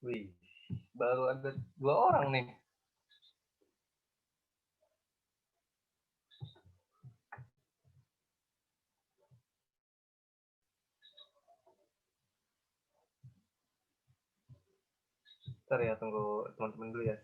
Wih, baru ada 2 orang nih. Bentar ya, tunggu teman-teman dulu ya.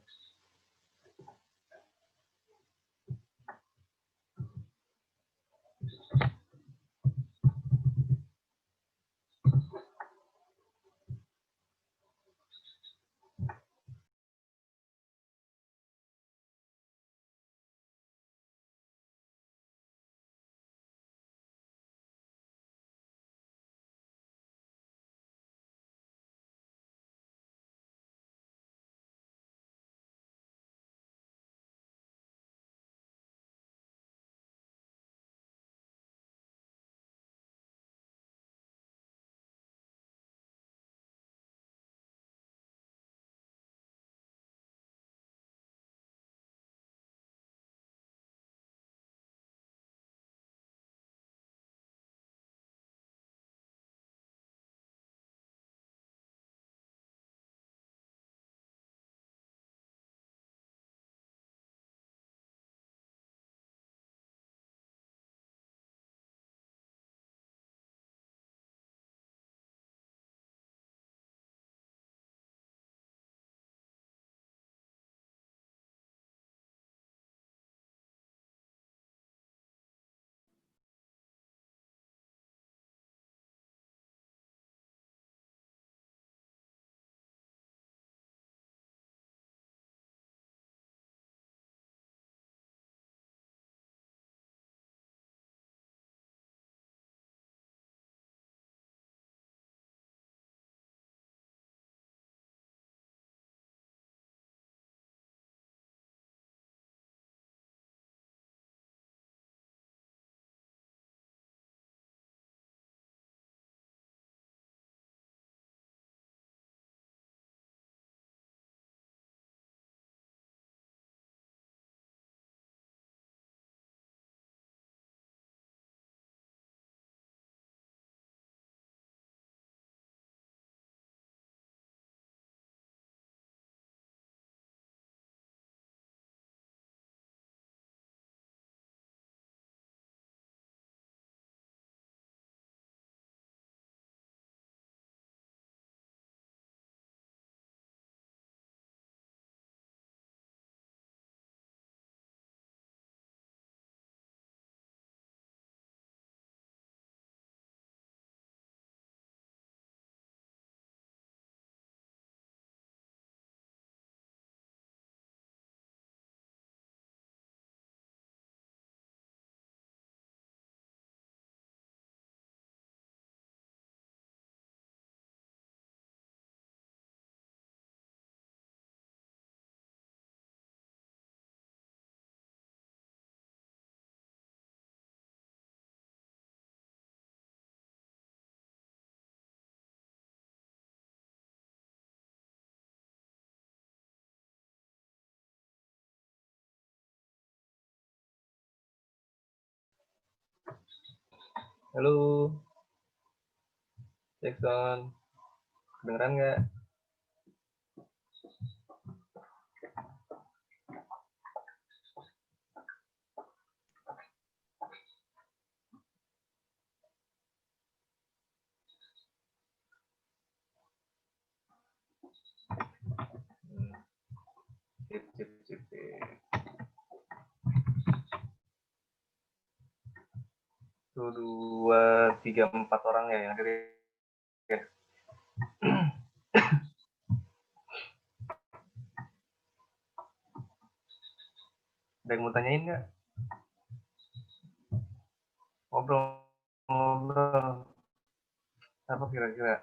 Halo, Jackson. Kedengeran nggak? Sip, sip, sip, sip. Tuh, 2, 3, 4 orang ya yang hadir ya. Ada yang mau tanyain nggak? Ngobrol, ngobrol. Apa kira-kira?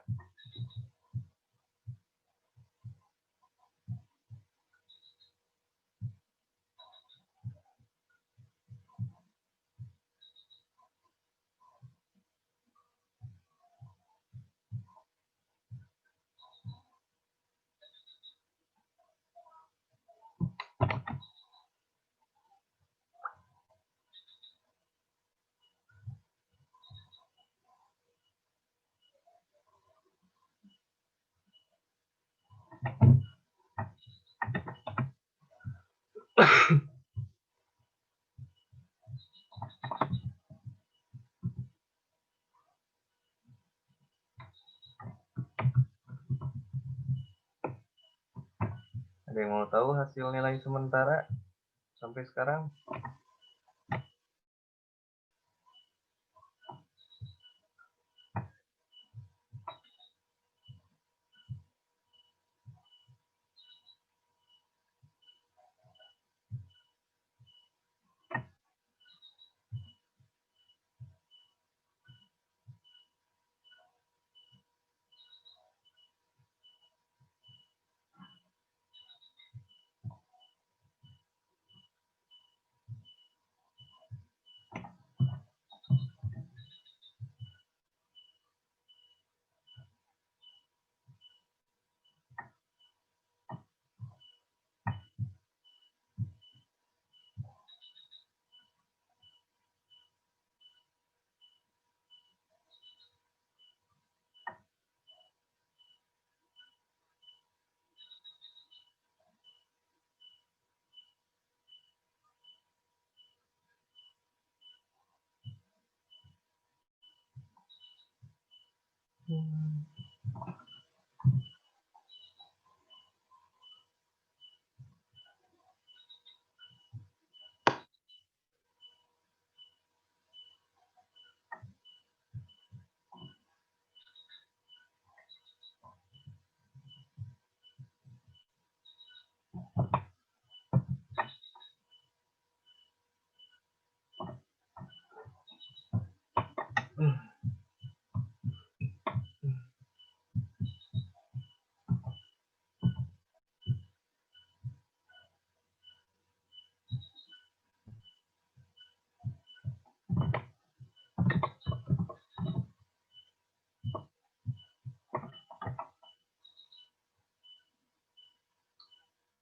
Ada yang mau tahu hasil nilai sementara sampai sekarang?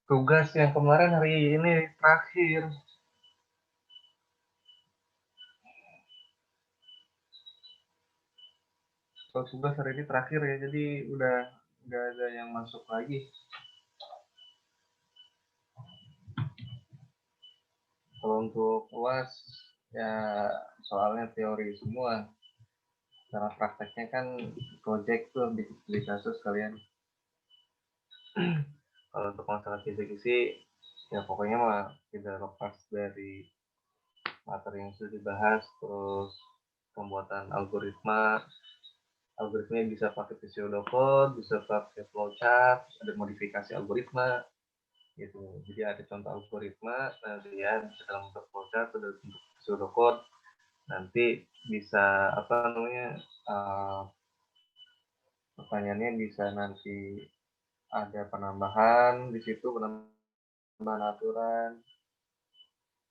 Tugas yang kemarin hari ini terakhir. Kalau tugas hari ini terakhir ya, jadi udah nggak ada yang masuk lagi. Kalau untuk UAS ya soalnya teori semua. Cara prakteknya kan project tuh di kasus kalian. Kalau untuk masalah kisi-kisi ya pokoknya mah tidak lepas dari materi yang sudah dibahas, terus pembuatan algoritmanya bisa pakai pseudocode, bisa pakai flowchart, ada modifikasi algoritma gitu. Jadi ada contoh algoritma, nanti ya bisa dalam bentuk flowchart atau dalam bentuk pseudocode, nanti bisa apa namanya pertanyaannya bisa nanti ada penambahan di situ, penambahan aturan,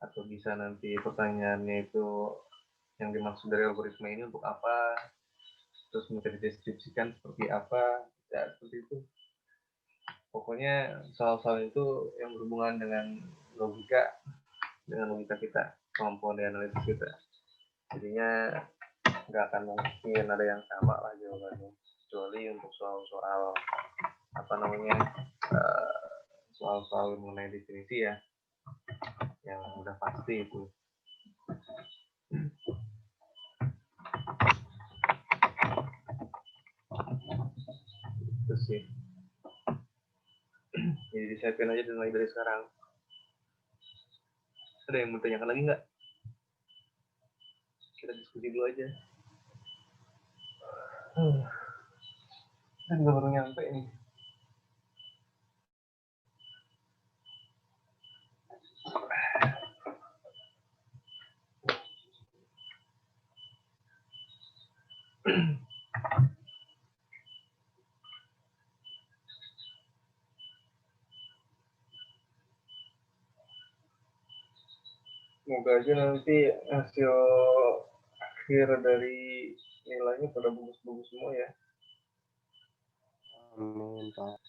atau bisa nanti pertanyaannya itu yang dimaksud dari algoritma ini untuk apa, terus minta dideskripsikan seperti apa, ya seperti itu. Pokoknya soal-soal itu yang berhubungan dengan logika kita, kemampuan analisis kita. Jadinya nggak akan mungkin ada yang sama lah jawabannya, kecuali untuk soal-soal apa namanya soal-soal mengenai definisi ya, yang udah pasti itu. Itu sih. Jadi disiapin aja mulai dari sekarang. Ada yang mau tanyakan lagi nggak? Kita diskusi dulu aja. Kita juga baru nyampe nih. Semoga aja nanti hasil akhir dari nilainya pada bagus-bagus semua ya. Amin, Pak.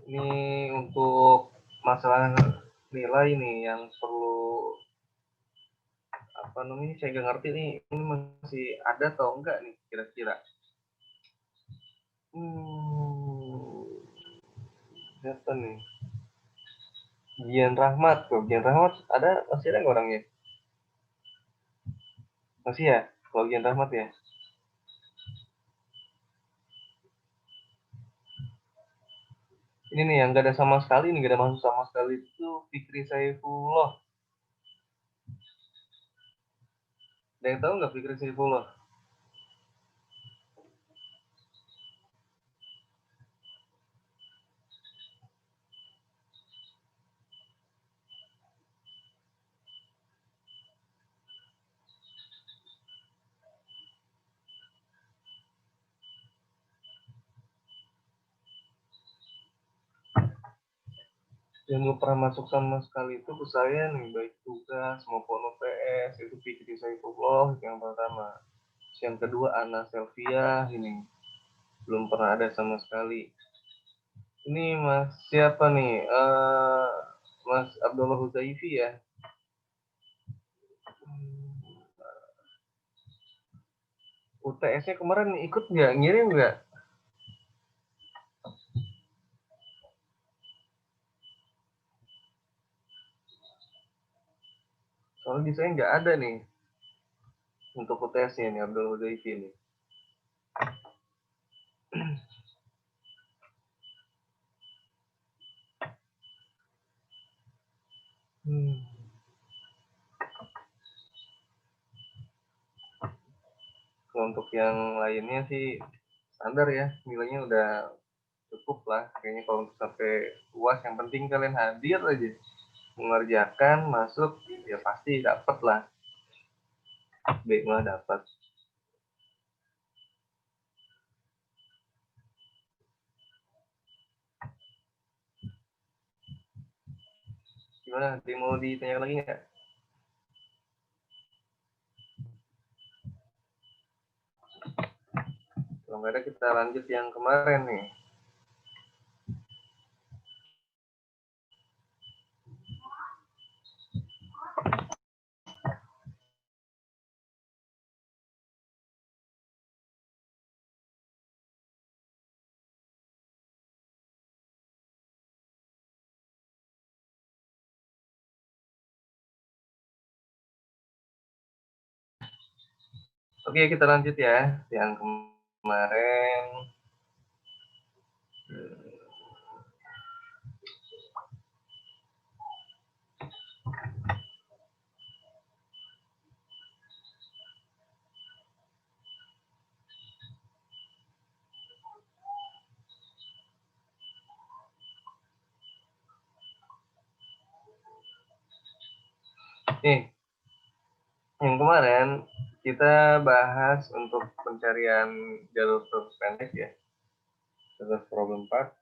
Ini untuk masalah nilai nih yang perlu apa namanya, saya nggak ngerti nih, ini masih ada atau enggak nih kira-kira. Siapa nih? Gian Rahmat tuh, Gian Rahmat masih ada nggak orangnya? Masih ya, kalau Gian Rahmat ya. Ini nih yang nggak ada sama sekali, nih nggak ada masuk sama sekali itu Fikri Saifullah. Ada yang tahu nggak Fikri Saifullah? Yang belum pernah masuk sama sekali itu ke saya nih, baik tugas maupun UTS, itu Fikri Saifullah yang pertama. Yang kedua Ana Selvia, ini belum pernah ada sama sekali. Ini Mas siapa nih? Mas Abdullah Huzaifi ya. UTS-nya kemarin ikut nggak? Ngirim nggak? Soalnya di saya nggak ada nih untuk UTS-nya nih Abdullah Huzaifi nih. Untuk yang lainnya sih standar ya, nilainya udah cukup lah. Kayaknya kalau untuk sampai UAS yang penting kalian hadir aja. Mengerjakan, masuk, ya pasti dapat lah. B mah dapat. Gimana? Mau ditanya lagi nggak? Kalau nggak ada kita lanjut yang kemarin nih. Oke, kita lanjut ya. Yang kemarin. Nih, yang kemarin kita bahas untuk pencarian jalur terpendek ya. Jalur problem part,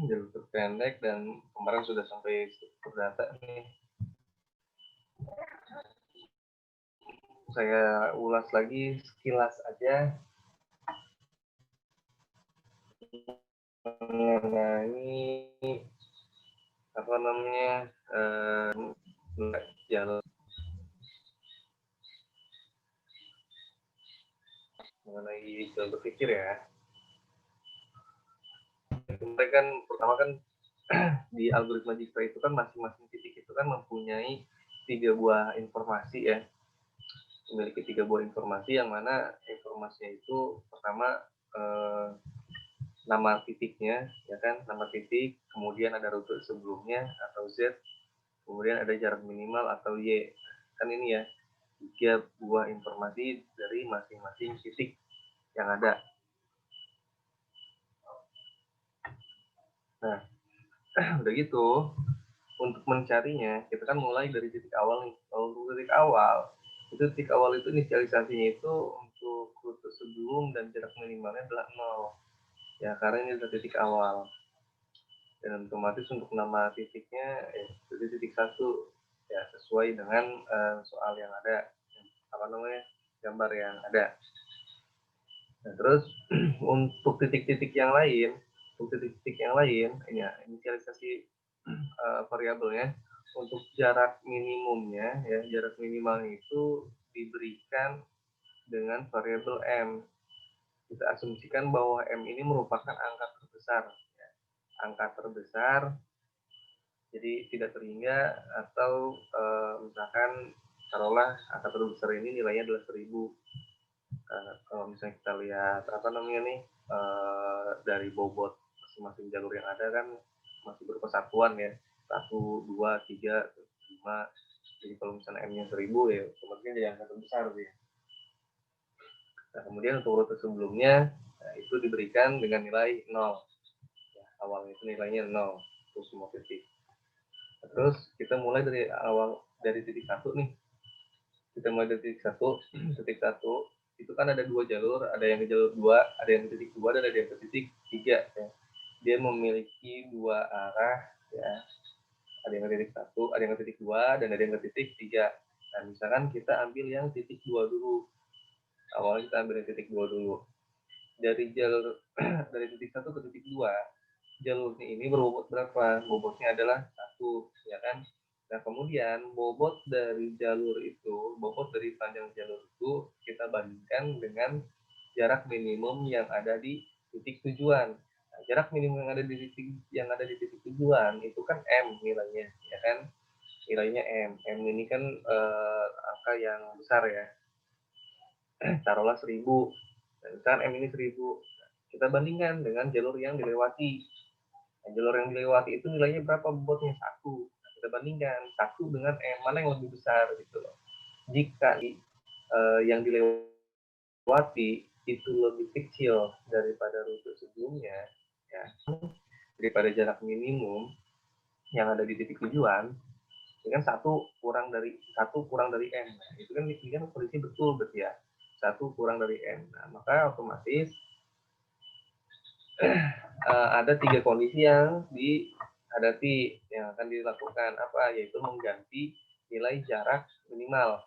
jalur terpendek, dan kemarin sudah sampai struktur data nih. Saya ulas lagi sekilas aja mengenai apa namanya jalur mengenai jalur berpikir ya. Kemarin kan pertama kan di algoritma Dijkstra itu kan masing-masing titik itu kan mempunyai 3 buah informasi ya, memiliki 3 buah informasi yang mana informasinya itu pertama nama titiknya ya kan, nama titik, kemudian ada rute sebelumnya atau Z, kemudian ada jarak minimal atau Y. Kan ini ya 3 buah informasi dari masing-masing titik yang ada. Nah, udah gitu untuk mencarinya kita kan mulai dari titik awal nih. Kalau untuk titik awal itu inisialisasinya itu untuk rute sebelum dan jarak minimalnya adalah 0 ya, karena ini adalah titik awal, dan otomatis untuk nama titiknya jadi titik 1 ya, sesuai dengan soal yang ada, apa namanya, gambar yang ada. Nah, terus untuk titik-titik yang lain, ini ya, inisialisasi variabelnya untuk jarak minimumnya ya, jarak minimalnya itu diberikan dengan variabel m. Kita asumsikan bahwa m ini merupakan angka terbesar ya. Angka terbesar, jadi tidak terhingga, atau misalkan taruhlah angka terbesar ini nilainya adalah 1000. Kalau misalnya kita lihat apa namanya nih, dari bobot masing-masing jalur yang ada kan masih berupa satuan ya, 1, 2, 3, 5. Jadi kalau misalnya M-nya 1000 ya otomatis jadi angka terbesar ya. Nah, kemudian untuk rute sebelumnya itu diberikan dengan nilai 0. Ya, awalnya itu nilainya 0 untuk semua titik. Terus kita mulai dari awal dari titik 1 nih. Kita mulai dari titik 1, titik 1 itu kan ada 2 jalur, ada yang ke jalur 2, ada yang ke titik 2 dan ada yang ke titik 3 ya. Dia memiliki 2 arah ya. Ada yang ke titik 1, ada yang ke titik 2 dan ada yang ke titik 3. Nah, misalkan kita ambil yang titik 2 dulu. Awalnya kita ambil yang titik 2 dulu. Dari jalur dari titik 1 ke titik 2, jalurnya ini berbobot berapa? Bobotnya adalah 1, ya kan? Nah, kemudian bobot dari jalur itu, bobot dari panjang jalur itu kita bandingkan dengan jarak minimum yang ada di titik tujuan. Nah, jarak minimum yang ada di titik tujuan itu kan M nilainya, ya kan? Nilainya M. M ini kan angka yang besar ya. Taruhlah 1000. Nah, misalkan M ini 1000. Kita bandingkan dengan jalur yang dilewati. Nah, jalur yang dilewati itu nilainya berapa bobotnya? 1. Nah, kita bandingkan 1 dengan M, mana yang lebih besar gitu loh. Jika yang dilewati itu lebih kecil daripada rute sebelumnya, ya, daripada jarak minimum yang ada di titik tujuan, ini kan satu kurang dari M. Nah, itu kan ini kan kondisi betul berarti ya. 1 kurang dari M. Nah, maka otomatis ada 3 kondisi yang dihadapi yang akan dilakukan apa, yaitu mengganti nilai jarak minimal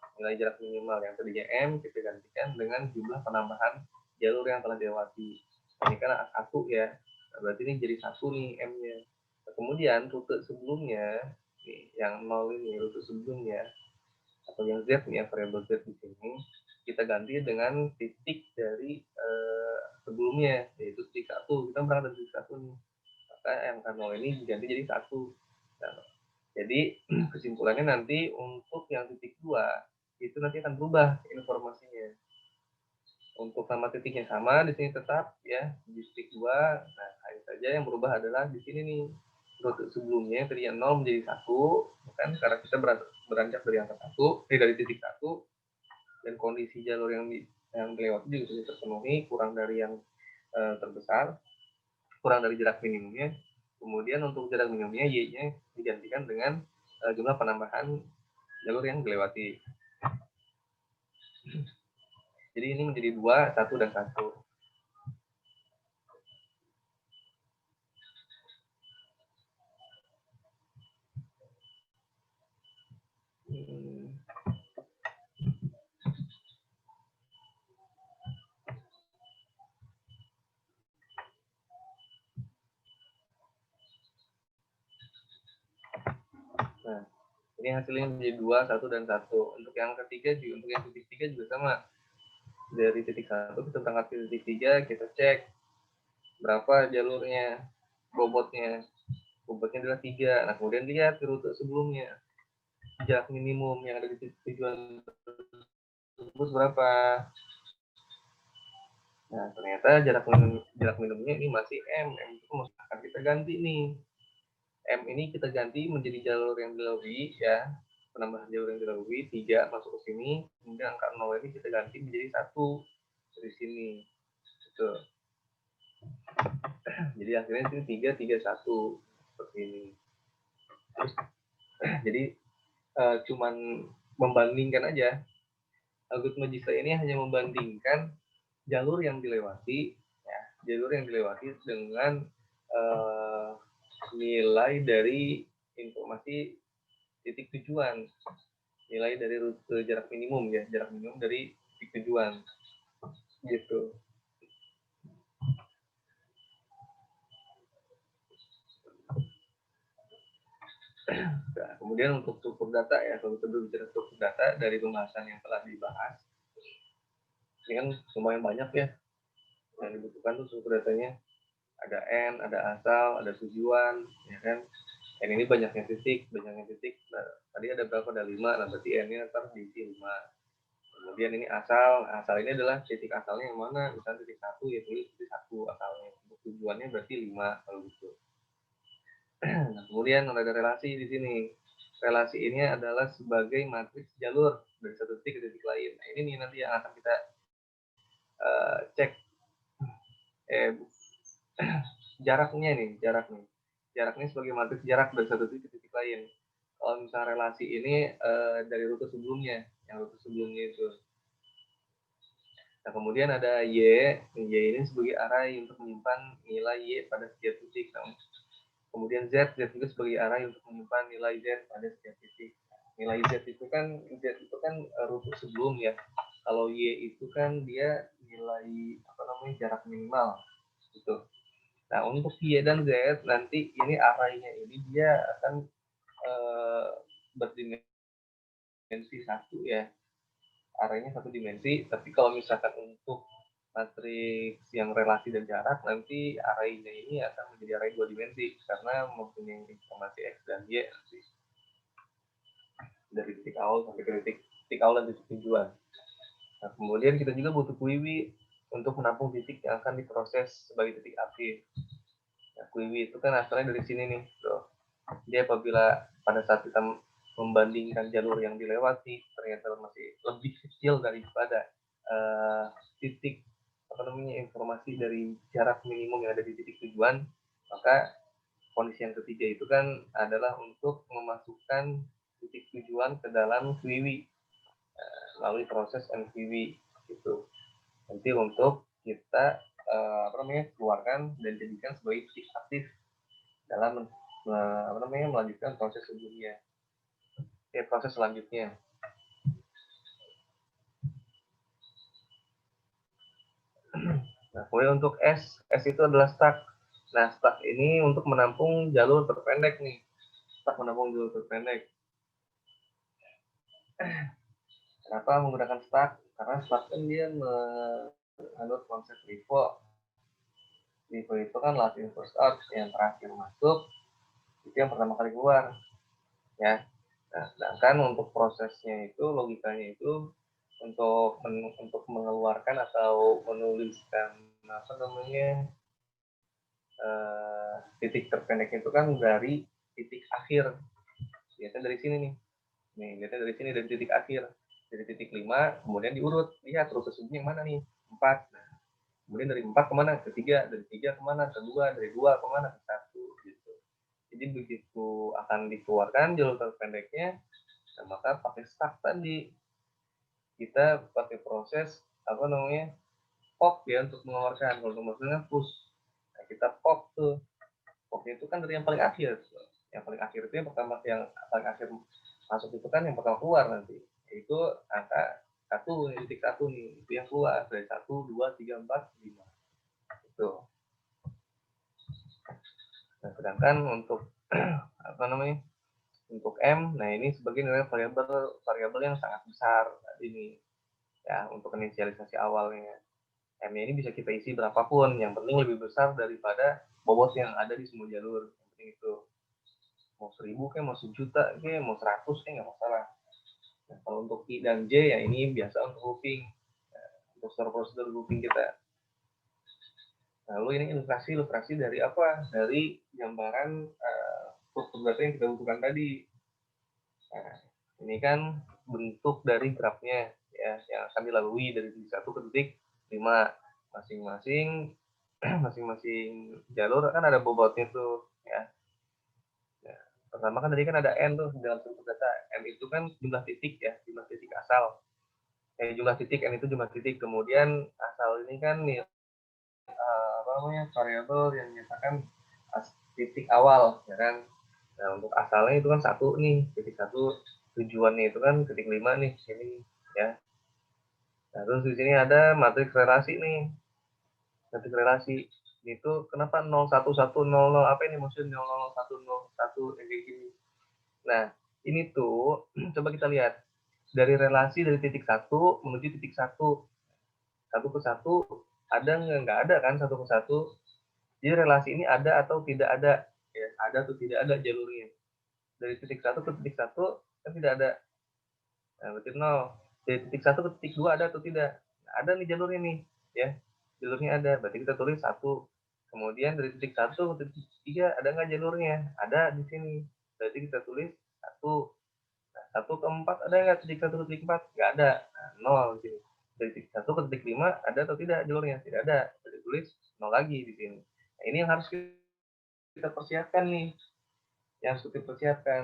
yang tadinya M kita gantikan dengan jumlah penambahan jalur yang telah dilewati. Ini kan A1 ya, nah, berarti ini jadi 1 nih M-nya. Nah, kemudian rute sebelumnya nih, yang 0 ini rute sebelumnya atau yang Z nih ya, variabel Z di sini kita ganti dengan titik dari sebelumnya, yaitu titik 1. Kita berangkat dari titik 1 nih, maka angka 0 ini diganti jadi 1. Nah, jadi kesimpulannya nanti untuk yang titik 2 itu nanti akan berubah informasinya. Untuk nama titiknya sama di sini tetap ya di titik 2. Nah, hanya saja yang berubah adalah di sini nih, rute sebelumnya tadinya 0 menjadi 1 kan, karena kita beranjak dari angka 1 dari titik 1, dan kondisi jalur yang dilewati juga sudah terpenuhi, kurang dari yang terbesar, kurang dari jarak minimumnya. Kemudian untuk jarak minimumnya Y-nya digantikan dengan jumlah penambahan jalur yang dilewati. Jadi ini menjadi 2, 1, dan 1. Nah, ini hasilnya menjadi 2, 1, dan 1. Untuk yang ketiga juga, untuk yang titik 3 juga sama. Dari titik 1 kita berangkat ke titik 3, kita cek berapa jalurnya, bobotnya. Bobotnya adalah 3. Nah, kemudian lihat di rute sebelumnya, jarak minimum yang ada di titik tujuan tersebut berapa. Nah, ternyata jarak minimumnya ini masih M. M itu akan kita ganti nih. M ini kita ganti menjadi jalur yang dilalui ya, penambahan jalur yang dilalui 3 masuk ke sini, kemudian angka 0 ini kita ganti menjadi 1 dari sini. Gitu. Jadi akhirnya itu 3, 3, 1 seperti ini. Terus, jadi cuman membandingkan aja. Algoritma JISA ini hanya membandingkan jalur yang dilewati dengan nilai dari informasi titik tujuan, nilai dari rute jarak minimum dari titik tujuan gitu. Nah, kemudian untuk struktur data ya, kalau kita berbicara struktur data dari pembahasan yang telah dibahas, ini kan lumayan banyak ya yang dibutuhkan tuh struktur datanya. Ada N, ada asal, ada tujuan, ya kan. N ini banyaknya titik. Nah, tadi ada berapa? Ada 5, nah berarti N-nya ntar diisi 5. Kemudian ini asal ini adalah titik asalnya yang mana, misalnya titik 1 ya tulis titik 1 asalnya. Untuk tujuannya berarti 5 kalau gitu. Nah, kemudian ada relasi di sini. Relasi ini adalah sebagai matriks jalur dari satu titik ke titik lain. Nah, ini nih nanti yang akan kita cek jaraknya nih, jaraknya sebagai matriks jarak dari satu titik ke titik lain. Kalau misalnya relasi ini dari rute sebelumnya, yang rute sebelumnya itu. Nah, kemudian ada Y ini sebagai array untuk menyimpan nilai Y pada setiap titik. Nah, kemudian Z juga sebagai array untuk menyimpan nilai Z pada setiap titik. Nilai Z itu kan rute sebelum ya. Kalau Y itu kan dia nilai jarak minimal gitu. Nah, untuk Y dan Z nanti ini array-nya ini dia akan berdimensi satu ya. Array-nya satu dimensi, tapi kalau misalkan untuk matriks yang relasi dan jarak nanti array-nya ini akan menjadi array dua dimensi karena mempunyai informasi X dan Y nanti dari titik awal sampai ke titik awal dan titik tujuan. Nah, kemudian kita juga butuh QIWI untuk menampung titik yang akan diproses sebagai titik akhir. Nah, QIWI itu kan asalnya dari sini nih, bro. Jadi apabila pada saat kita membandingkan jalur yang dilewati ternyata masih lebih kecil daripada titik informasi dari jarak minimum yang ada di titik tujuan, maka kondisi yang ketiga itu kan adalah untuk memasukkan titik tujuan ke dalam QIWI melalui proses MQIWI gitu. Nanti untuk kita keluarkan dan jadikan sebagai titik aktif dalam melanjutkan proses sebelumnya. Proses selanjutnya. Nah, kemudian untuk S itu adalah stack. Nah, stack ini untuk menampung jalur terpendek nih. Stack menampung jalur terpendek. Kenapa menggunakan stack? Karena stack kan dia menganut konsep LIFO. LIFO itu kan last in first out, yang terakhir masuk itu yang pertama kali keluar. Ya. Nah, sedangkan untuk prosesnya itu logikanya itu untuk mengeluarkan atau menuliskan titik terpendek itu kan dari titik akhir. Biasanya dari sini nih. Biasanya dari sini dari titik akhir. Dari titik 5, kemudian diurut. Lihat rute sebelumnya yang mana nih? 4. Nah, kemudian dari 4 kemana? Ke 3. Dari 3 kemana? Ke 2. Dari 2 kemana? Ke 1. Gitu. Jadi begitu akan dikeluarkan jalur terpendeknya, nah maka pakai stack tadi kita pakai proses pop ya untuk mengeluarkan. Kalau maksudnya push, nah kita pop tuh. Popnya itu kan dari yang paling akhir. Yang paling akhir itu yang paling akhir masuk itu kan yang pertama keluar nanti. Yaitu angka 1 nih, titik 1 nih. Itu yang keluar dari 1, 2, 3, 4, 5. Itu. Nah, sedangkan untuk untuk M, nah ini sebagai nilai variabel yang sangat besar ini ya untuk inisialisasi awalnya. M ini bisa kita isi berapapun, yang penting lebih besar daripada bobot yang ada di semua jalur. Yang penting itu mau 1000 kayak mau 1.000.000 kayak mau 100 kayak nggak masalah. Nah, kalau untuk I dan J ya ini biasa untuk looping, untuk prosedur looping kita. Lalu ini ilustrasi dari apa? Dari gambaran struktur data yang kita butuhkan tadi. Nah, ini kan bentuk dari grafnya ya yang akan dilalui dari titik 1 ke titik 5. Masing-masing jalur kan ada bobotnya tuh ya. Nah, pertama kan tadi kan ada N tuh dalam struktur data. N itu kan jumlah titik ya, jumlah titik asal. Jumlah titik N itu jumlah titik. Kemudian asal ini kan nih variabel yang menyatakan titik awal ya kan. Nah, untuk asalnya itu kan 1 nih, titik 1. Tujuannya itu kan titik 5 nih, sini ya. Nah, terus di sini ada matriks relasi nih. Matriks relasi itu kenapa 01100 apa ini maksudnya 00101 kayak gini. Nah, ini tuh coba kita lihat dari relasi dari titik 1 menuju titik 1. 1 ke 1 ada nggak ada kan 1 ke 1. Jadi relasi ini ada atau tidak ada ya, ada atau tidak ada jalurnya. Dari titik 1 ke titik 1 kan tidak ada. Nah, berarti 0. Dari titik 1 ke titik 2 ada atau tidak? Nah, ada nih jalurnya nih, ya. Jalurnya ada. Berarti kita tulis 1. Kemudian dari titik 1 ke titik 3 ada nggak jalurnya? Ada di sini. Berarti kita tulis 1. Nah, 1 ke 4 ada nggak titik 1 ke titik 4? Nggak ada. Nah, 0 di sini. Dari titik 1 ke titik 5 ada atau tidak jalurnya? Tidak ada. Jadi tulis 0 lagi di sini. Nah, ini yang harus kita persiapkan nih. Yang harus kita persiapkan.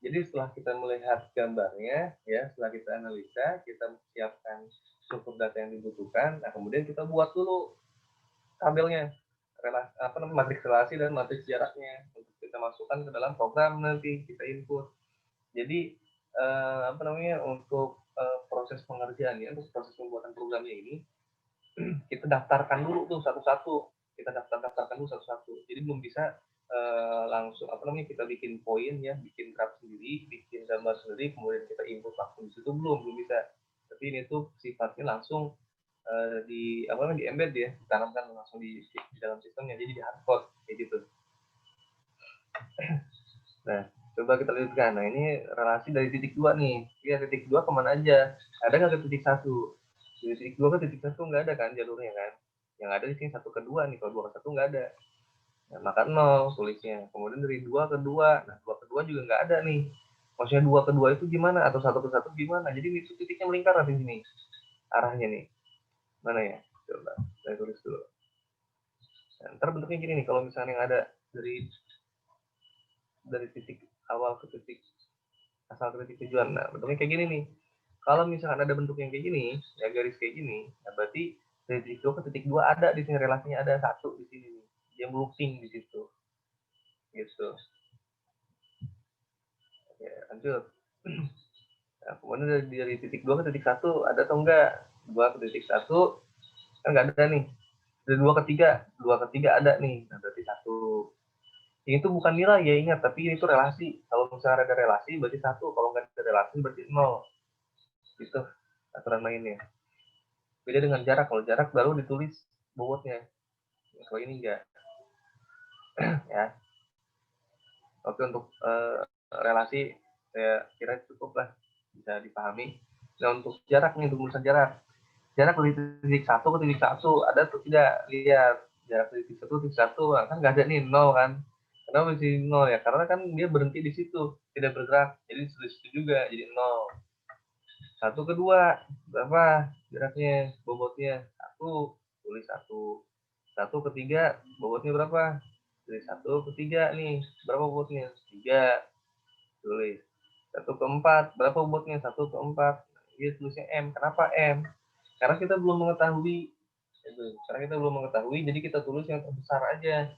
Jadi setelah kita melihat gambarnya, ya, setelah kita analisa, kita siapkan struktur data yang dibutuhkan, nah kemudian kita buat dulu tabelnya, matriks relasi dan matriks jaraknya untuk kita masukkan ke dalam program nanti kita input. Jadi untuk proses pengerjaannya, untuk proses pembuatan programnya ini kita daftarkan dulu tuh satu-satu, kita daftarkan dulu satu-satu. Jadi belum bisa langsung kita bikin poin ya, bikin graf sendiri, bikin gambar sendiri, kemudian kita input langsung di situ belum bisa. Tapi ini tuh sifatnya langsung di embed ya, ditanamkan langsung di dalam sistemnya, jadi di hardcode kayak gitu. Nah, coba kita lihatkan. Nah, ini relasi dari titik 2 nih. Ya, titik 2 kemana aja? Ada nggak ke titik 1? Dari titik 2 ke titik 1 nggak ada kan jalurnya kan? Yang ada di sini 1 ke 2 nih, kalau 2 ke 1 nggak ada. Nah, maka 0 tulisnya. Kemudian dari 2 ke 2, nah 2 ke 2 juga nggak ada nih. Maksudnya 2 ke 2 itu gimana? Atau 1 ke 1 gimana? Jadi itu titiknya melingkar di sini. Arahnya nih. Mana ya? Coba saya tulis dulu. Nah, ntar bentuknya gini nih, kalau misalnya yang ada dari titik awal ke titik asal ke titik tujuan. Nah, bentuknya kayak gini nih. Kalau misalkan ada bentuk yang kayak gini, ya garis kayak gini, nah berarti dari titik 2 ke titik 2 ada di sini, relasinya ada 1 di sini nih. Dia looping di situ. Gitu. Oke, lanjut. Nah, kemudian dari titik 2 ke titik 1 ada atau enggak? 2 ke titik 1 kan enggak ada nih. Dari 2 ke 3, 2 ke 3 ada nih. Nah, berarti 1. Itu bukan nilai ya, ingat, tapi itu relasi. Kalau misalnya ada relasi berarti 1, kalau enggak ada relasi berarti 0. Gitu aturan mainnya. Beda dengan jarak, kalau jarak baru ditulis bobotnya. Kalau ini enggak. Ya. Oke, untuk relasi saya kira cukup lah bisa dipahami. Nah, untuk jarak nih, untuk urusan jarak. Jarak dari titik 1 ke titik 1 ada atau tidak? Lihat jarak dari titik 1 ke titik 1 kan nggak ada nih, 0 kan. Kenapa bisa 0 ya? Karena kan dia berhenti di situ, tidak bergerak. Jadi di situ juga jadi 0. 1 ke 2 berapa jaraknya, bobotnya? 1, tulis 1. 1 ke 3 bobotnya berapa? Dari 1 ke 3 nih, berapa bobotnya? 3. Tulis. 1 ke 4 berapa bobotnya? 1 ke 4. Dia tulisnya M. Kenapa M? Karena kita belum mengetahui itu. Karena kita belum mengetahui, jadi kita tulis yang terbesar aja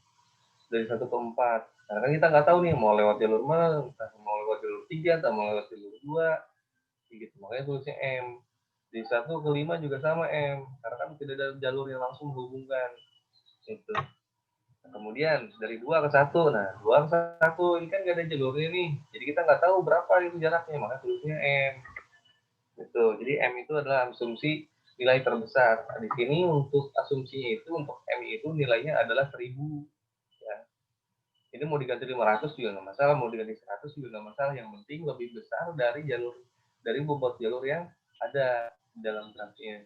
dari 1 ke 4. Karena kan kita nggak tahu nih mau lewat jalur mana, entah mau lewat jalur 3, atau mau lewat jalur 2, gitu. Makanya tulisnya M. Di 1 ke 5 juga sama M, karena kan tidak ada jalur yang langsung menghubungkan. Gitu. Nah, kemudian dari 2 ke 1, nah 2 ke 1 ini kan nggak ada jalurnya nih, jadi kita nggak tahu berapa itu jaraknya, makanya tulisnya M. Gitu. Jadi M itu adalah asumsi nilai terbesar. Nah, di sini untuk asumsinya itu, untuk M itu nilainya adalah 1000. Ya. Jadi mau diganti 500 juga nggak masalah, mau diganti 100 juga nggak masalah. Yang penting lebih besar dari bobot jalur yang ada di dalam grafnya.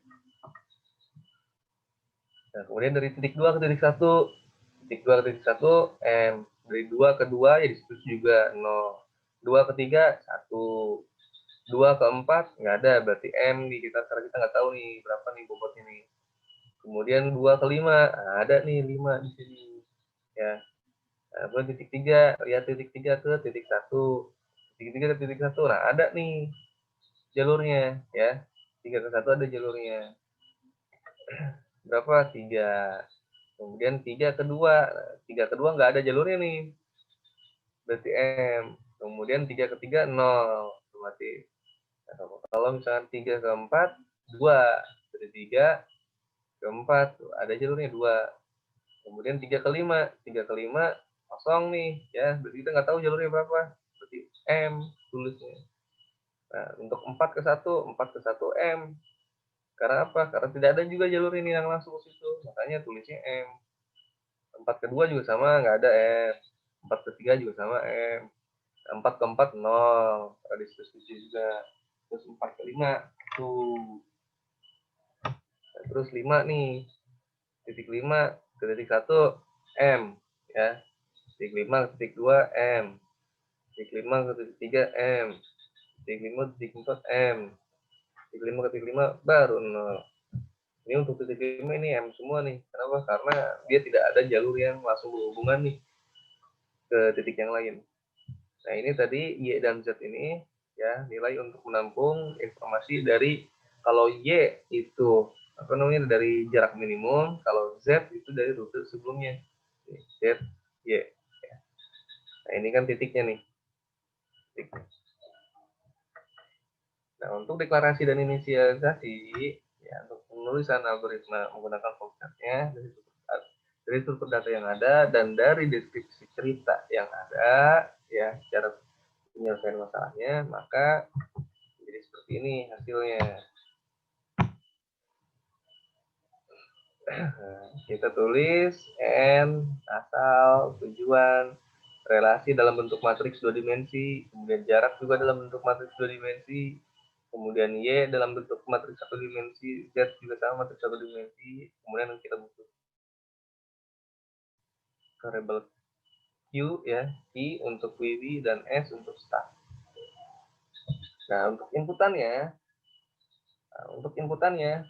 Nah, kemudian dari titik 2 ke titik 1, titik 2 ke titik 1 M. Dari 2 ke 2 ya di situ juga 0. 2 ke 3 1. 2 ke 4 nggak ada, berarti M nih, karena kita nggak tahu nih berapa nih bobotnya nih. Kemudian 2 ke 5, nah, ada nih 5 di sini. Ya. Nah, kemudian titik 3, lihat titik 3 ke titik 1. Titik 3 ke titik 1, nah ada nih jalurnya ya. 3 ke 1 ada jalurnya. Berapa? 3. Kemudian 3 ke 2. Nah, 3 ke 2 nggak ada jalurnya nih. Berarti M. Kemudian 3 ke 3 0. Otomatis. Nah, kalau misalkan 3 ke 4 2. Dari 3 ke 4 ada jalurnya 2. Kemudian 3 ke 5, 3 ke 5 kosong nih ya, berarti kita nggak tahu jalurnya berapa, berarti M tulisnya. Nah, untuk 4 ke 1, 4 ke 1 M. Karena apa? Karena tidak ada juga jalur ini yang langsung ke situ, makanya tulisnya M. 4 ke 2 juga sama, nggak ada M. 4 ke 3 juga sama M. 4 ke 4 0, radius juga. Terus 4 ke 5 tuh. Nah, terus 5 nih, titik 5 ke titik 1 M, ya. Titik 5 ke titik 2 M, titik 5 ke titik 3 M, titik 5 ke titik 4 M, titik 5 ke titik 5 baru 0. Ini untuk titik 5 ini M semua nih. Kenapa? Karena dia tidak ada jalur yang langsung berhubungan nih ke titik yang lain. Nah, ini tadi Y dan Z ini ya nilai untuk menampung informasi dari kalau Y itu apa namanya dari jarak minimum, kalau Z itu dari rute sebelumnya. Z, Y. Nah, ini kan titiknya nih. Titik. Nah, untuk deklarasi dan inisialisasi, ya untuk penulisan algoritma menggunakan funksionnya dari struktur data yang ada dan dari deskripsi cerita yang ada, ya cara penyelesaian masalahnya, maka jadi seperti ini hasilnya. Kita tulis N, asal, tujuan, relasi dalam bentuk matriks 2 dimensi, kemudian jarak juga dalam bentuk matriks 2 dimensi, kemudian Y dalam bentuk matriks 1 dimensi, Z juga sama matriks 1 dimensi, kemudian kita butuh variabel Q ya, I untuk Wiwi dan S untuk staff. Nah, untuk inputannya,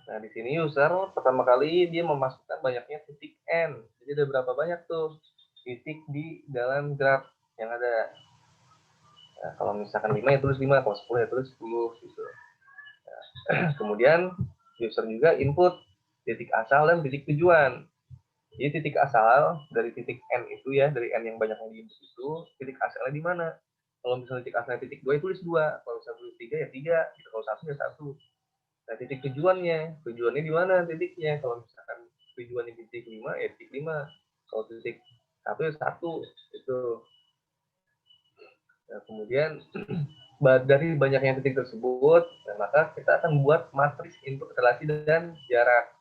nah di sini user pertama kali dia memasukkan banyaknya titik N. Jadi ada berapa banyak tuh titik di dalam graf yang ada. Nah, kalau misalkan 5 ya tulis 5, kalau 10 ya tulis 10 gitu. Nah, kemudian user juga input titik asal dan titik tujuan. Jadi titik asal dari titik N itu ya, dari N yang banyak yang diinput itu, titik asalnya di mana? Kalau misalnya titik asalnya titik 2 ya tulis 2, kalau misalnya tulis 3 ya 3, kalau 1 ya 1. Nah, titik tujuannya di mana titiknya? Kalau misalkan tujuannya di titik 5 ya titik 5. Kalau titik 1 ya 1 itu. Nah, kemudian dari banyaknya titik tersebut, nah, maka kita akan membuat matriks input relasi dan jarak.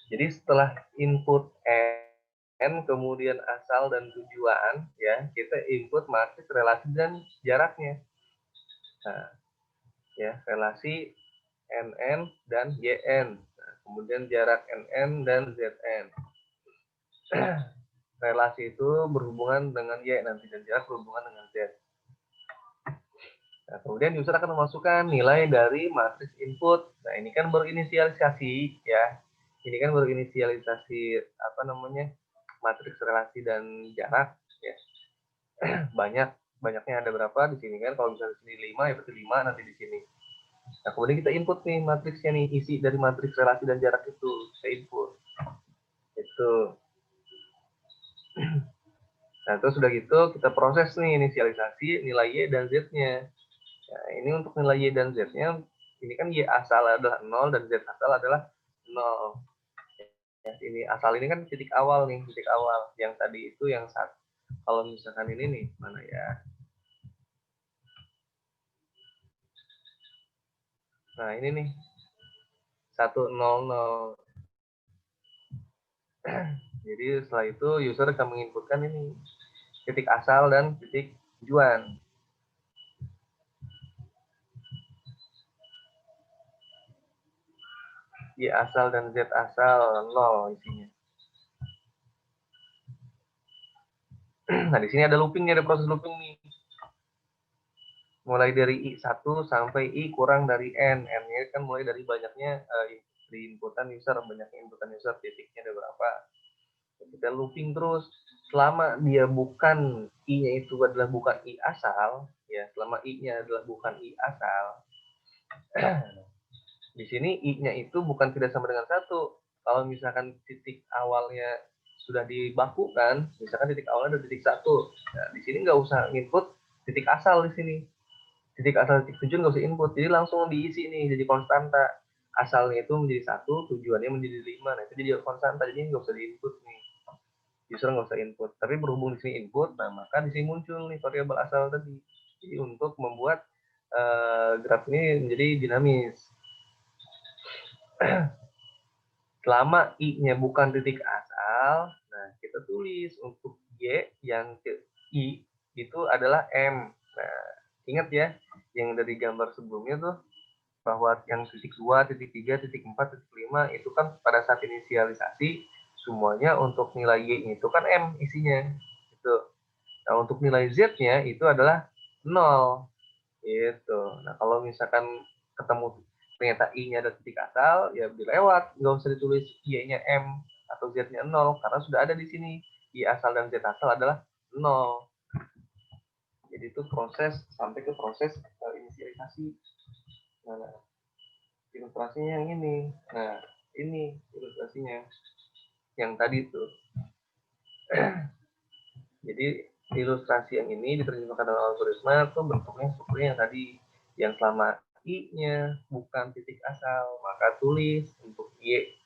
Jadi setelah input N, kemudian asal dan tujuan, ya kita input matriks relasi dan jaraknya. Nah, ya relasi NN dan YN. Nah, kemudian jarak NN dan ZN. Relasi itu berhubungan dengan Y nanti dan jarak berhubungan dengan Z. Nah, kemudian user akan memasukkan nilai dari matriks input. Nah, ini kan baru inisialisasi ya. Ini kan baru inisialisasi apa namanya? Matriks relasi dan jarak ya. Banyaknya ada berapa di sini kan? Kalau misalnya di sini 5 ya berarti 5 nanti di sini. Nah, kemudian kita input nih matriksnya nih, isi dari matriks relasi dan jarak itu kita input. Itu. Nah, terus sudah gitu kita proses nih inisialisasi nilai Y dan Z-nya. Nah, ini untuk nilai Y dan Z-nya, ini kan Y asal adalah 0 dan Z asal adalah 0. Ya, ini asal ini kan titik awal nih, titik awal. Yang tadi itu yang satu. Kalau misalkan ini nih, mana ya? Nah, ini nih. 100. Jadi setelah itu user akan menginputkan ini titik asal dan titik tujuan. Y asal dan Z asal 0 isinya. Nah, di sini ada loopingnya, ada proses looping nih. Mulai dari I1 sampai I kurang dari N. N-nya kan mulai dari banyaknya di inputan user, banyaknya inputan user, titiknya ada berapa. Kita looping terus. Selama dia bukan I-nya itu adalah bukan I asal, ya, selama I-nya adalah bukan I asal, di sini I-nya itu bukan tidak sama dengan 1. Kalau misalkan titik awalnya sudah dibakukan, misalkan titik awalnya ada titik 1. Nah, di sini nggak usah input titik asal di sini. Titik asal titik tujuan nggak usah input, jadi langsung diisi nih jadi konstanta. Asalnya itu menjadi 1, tujuannya menjadi 5. Nah, itu jadi konstanta, jadi nggak usah diinput nih. User nggak usah input. Tapi berhubung di sini input, nah maka di sini muncul nih variabel asal tadi. Jadi untuk membuat graf ini menjadi dinamis. Selama I-nya bukan titik asal, nah kita tulis untuk Y yang ke I itu adalah M. Nah, ingat ya, yang dari gambar sebelumnya tuh, bahwa yang titik 2, titik 3, titik 4, titik 5 itu kan pada saat inisialisasi semuanya untuk nilai Y itu kan M isinya. Gitu. Nah, untuk nilai Z-nya itu adalah 0. Gitu. Nah, kalau misalkan ketemu ternyata I-nya ada titik asal, ya dilewat. Nggak usah ditulis Y-nya M atau Z-nya 0, karena sudah ada di sini. I asal dan Z asal adalah 0. Jadi itu proses sampai ke proses inisialisasi. Nah, ilustrasinya yang ini. Nah, ini ilustrasinya. Yang tadi tuh. Jadi ilustrasi yang ini diterjemahkan dalam algoritma tuh bentuknya seperti yang tadi, yang selama I-nya bukan titik asal, maka tulis untuk I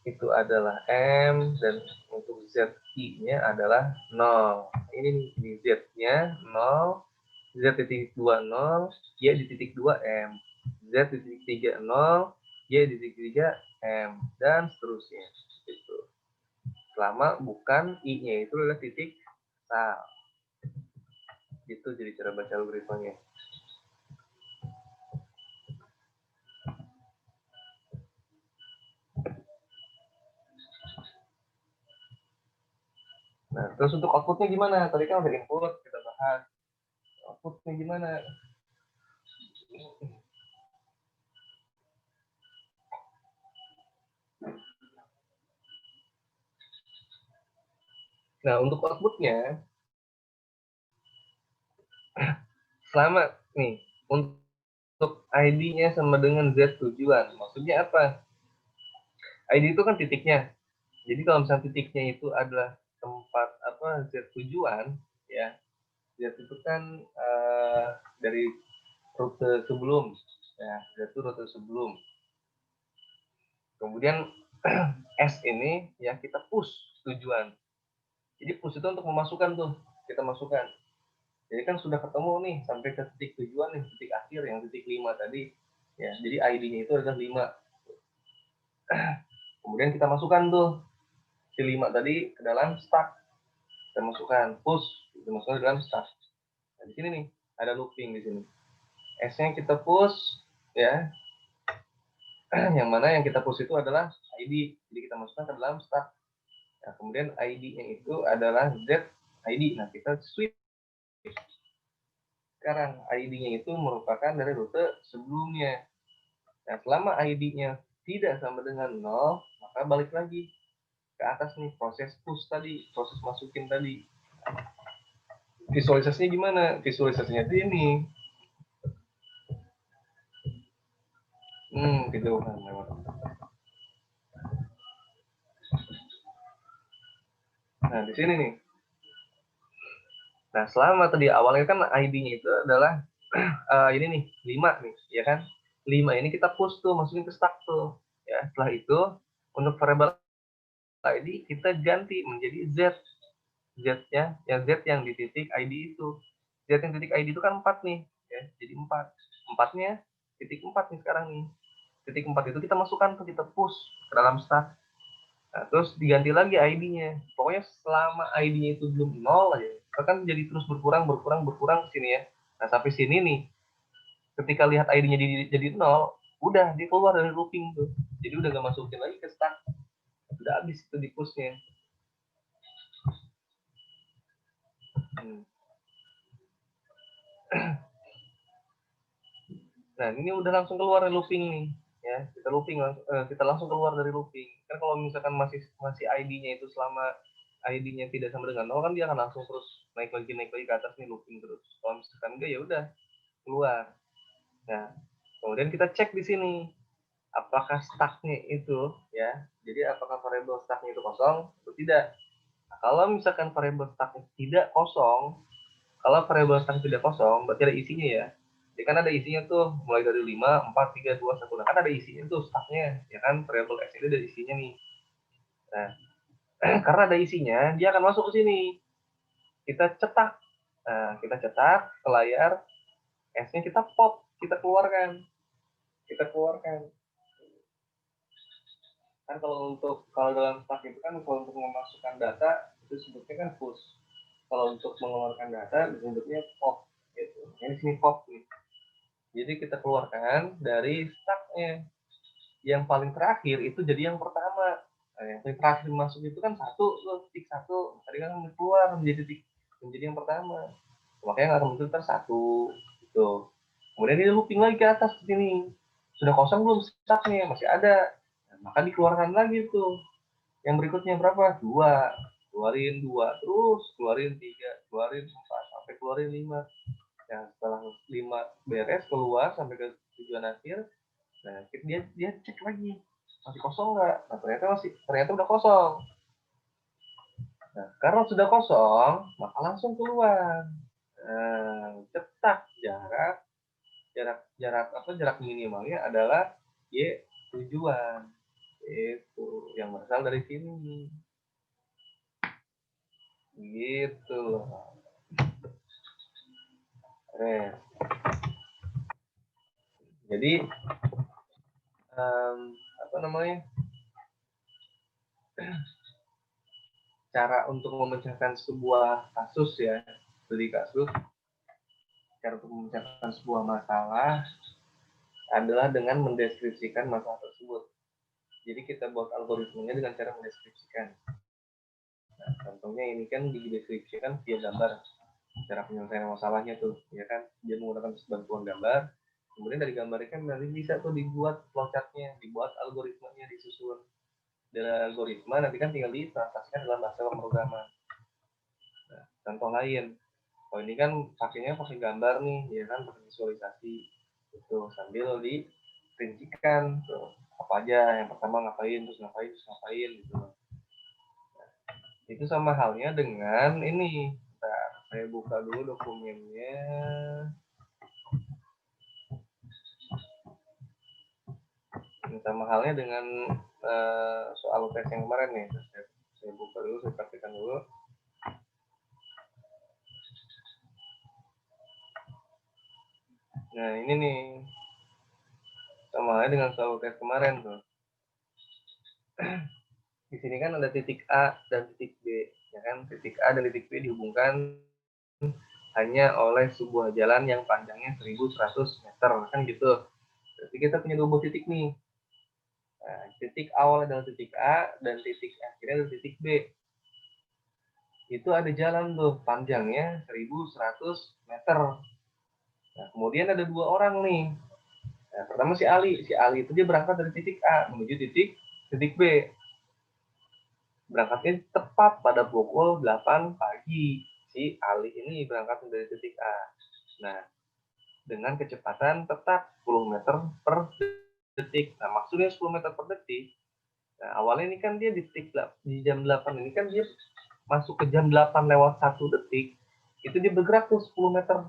itu adalah M, dan untuk Z I-nya adalah 0. Ini Z-nya 0, Z di titik 2 0, Y di titik 2 M, Z di titik 3 0, Y di titik 3 M, dan seterusnya. Gitu. Selama bukan I-nya itu adalah titik asal. Itu jadi cara baca algoritmanya. Nah, terus untuk outputnya gimana? Tadi kan udah input, kita bahas. Outputnya gimana? Nah, untuk outputnya, selama nih, untuk ID-nya sama dengan Z tujuan. Maksudnya apa? ID itu kan titiknya. Jadi kalau misalnya titiknya itu adalah tempat apa Z tujuan, ya, Z itu kan dari rute sebelum, ya, Z itu rute sebelum. Kemudian S ini ya kita push tujuan. Jadi push itu untuk memasukkan tuh, kita masukkan. Jadi kan sudah ketemu nih sampai ke titik tujuan nih, titik akhir yang titik 5 tadi. Ya, jadi ID-nya itu adalah 5. Kemudian kita masukkan tuh si 5 tadi ke dalam stack. Kita masukkan push, kita masukkan ke dalam stack. Nah, di sini nih ada looping di sini. S-nya kita push, ya. Yang mana yang kita push itu adalah ID. Jadi kita masukkan ke dalam stack. Nah, kemudian ID-nya itu adalah Z ID. Nah, kita switch. Sekarang ID-nya itu merupakan dari rute sebelumnya. Nah, selama ID-nya tidak sama dengan 0, maka balik lagi ke atas nih, proses push tadi, proses masukin tadi. Visualisasinya gimana? Visualisasinya itu ini. Gitu kan. Nah, di sini nih. Nah, selama tadi awalnya kan ID-nya itu adalah ini nih, 5 nih, ya kan? 5 ini kita push tuh, masukin ke stack tuh. Ya, setelah itu untuk variable ID kita ganti menjadi Z. Z-nya, yang Z yang di titik ID itu. Z yang titik ID itu kan 4 nih, ya. Jadi 4. 4-nya titik 4 nih sekarang nih. Titik 4 itu kita masukkan tuh, kita push ke dalam stack. Nah, terus diganti lagi ID-nya. Pokoknya selama ID-nya itu belum 0 aja. Kan jadi terus berkurang ke sini ya. Nah, sampai sini nih. Ketika lihat ID-nya jadi 0, udah dia keluar dari looping tuh. Jadi udah gak masukin lagi ke stack. Udah habis itu di push-nya. Nah, ini udah langsung keluar dari looping nih. Ya, kita langsung keluar dari looping. Kan kalau misalkan masih ID-nya itu selama ID-nya tidak sama dengan 0 kan dia akan langsung terus naik lagi ke atas nih, looping terus. Kalau misalkan enggak ya udah keluar. Nah, kemudian kita cek di sini apakah stacknya itu, ya. Jadi apakah variable stacknya itu kosong atau tidak. Nah, kalau misalkan variable stacknya tidak kosong, kalau variable stack tidak kosong, berarti ada isinya ya. Jadi kan ada isinya tuh, mulai dari 5, 4, 3, 2, 1. Nah, kan ada isinya tuh stacknya, ya kan, variable X ini ada isinya nih. Nah, karena ada isinya, dia akan masuk ke sini. Kita cetak. Nah, kita cetak ke layar, S-nya kita pop, kita keluarkan. Kan kalau dalam stack itu kan kalau untuk memasukkan data, itu sebutnya kan push. Kalau untuk mengeluarkan data, disebutnya pop. Gitu. Ini sini pop nih. Jadi kita keluarkan dari stacknya. Yang paling terakhir itu jadi yang pertama. Nah, yang terakhir masuk itu kan satu tuh, titik satu. Tadi kan keluar menjadi yang pertama. Makanya nggak akan muncul ntar satu gitu. Kemudian dia looping lagi ke atas ke sini. Sudah kosong belum stucknya? Masih ada. Nah, maka dikeluarkan lagi tuh. Yang berikutnya berapa? Dua. Keluarin dua. Terus keluarin tiga. Keluarin empat. Sampai keluarin lima. Nah, setelah lima beres keluar sampai ke tujuan akhir, nah dia cek lagi masih kosong nggak? Nah ternyata udah kosong. Nah karena sudah kosong maka langsung keluar. Cetak jarak minimalnya adalah y tujuan, itu yang berasal dari sini gitu. Keren. Jadi apa namanya, cara untuk memecahkan sebuah kasus ya, studi kasus, cara untuk memecahkan sebuah masalah adalah dengan mendeskripsikan masalah tersebut. Jadi kita buat algoritmenya dengan cara mendeskripsikan. Nah, contohnya ini kan dideskripsikan via gambar cara penyelesaian masalahnya tuh, ya kan? Dia menggunakan bantuan gambar. Kemudian dari gambar ini kan nanti bisa tuh dibuat flowchartnya, dibuat algoritmanya, disusun. Dari algoritma nanti kan tinggal ditransaksikan dalam bahasa pemrograman. Nah, contoh lain, oh ini kan pakainya pakai gambar nih, ya kan, pakai visualisasi itu sambil dirincikan tuh apa aja, yang pertama ngapain, terus ngapain, gitu. Nah, itu sama halnya dengan ini. Nah, saya buka dulu dokumennya. Ini sama halnya dengan soal tes yang kemarin nih. Saya buka dulu, saya praktikkan dulu. Nah ini nih, sama halnya dengan soal tes kemarin tuh. Di sini kan ada titik A dan titik B, ya kan? Titik A dan titik B dihubungkan hanya oleh sebuah jalan yang panjangnya 1100 meter, kan gitu. Jadi kita punya dua titik nih. Nah, titik awal adalah titik A dan titik akhirnya adalah titik B. Itu ada jalan tuh panjangnya 1100 meter. Nah, kemudian ada dua orang nih. Nah, pertama si Ali. Si Ali itu dia berangkat dari titik A menuju titik B. Berangkatnya tepat pada pukul 8 pagi. Si Ali ini berangkat dari titik A. Nah, dengan kecepatan tetap 10 meter per detik. Nah, maksudnya 10 meter per detik. Nah, awalnya ini kan dia di jam 8 ini kan dia masuk ke jam 8 lewat 1 detik. Itu dia bergerak tuh 10 meter.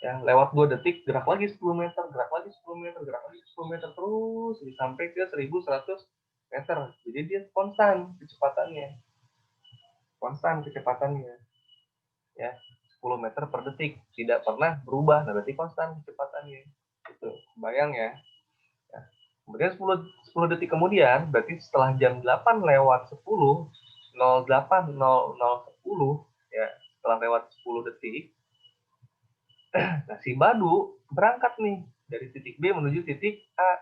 Ya, lewat 2 detik gerak lagi 10 meter, gerak lagi 10 meter, gerak lagi 10 meter terus sampai ke 1100 meter. Jadi dia konstan kecepatannya. Konstan kecepatannya. Ya, 10 meter per detik, tidak pernah berubah. Nah, berarti konstan kecepatannya. Itu, bayang ya. Ya. Kemudian 10 detik kemudian, berarti setelah jam 8 lewat 10, 08.0010, ya, setelah lewat 10 detik, nah si Badu berangkat nih dari titik B menuju titik A.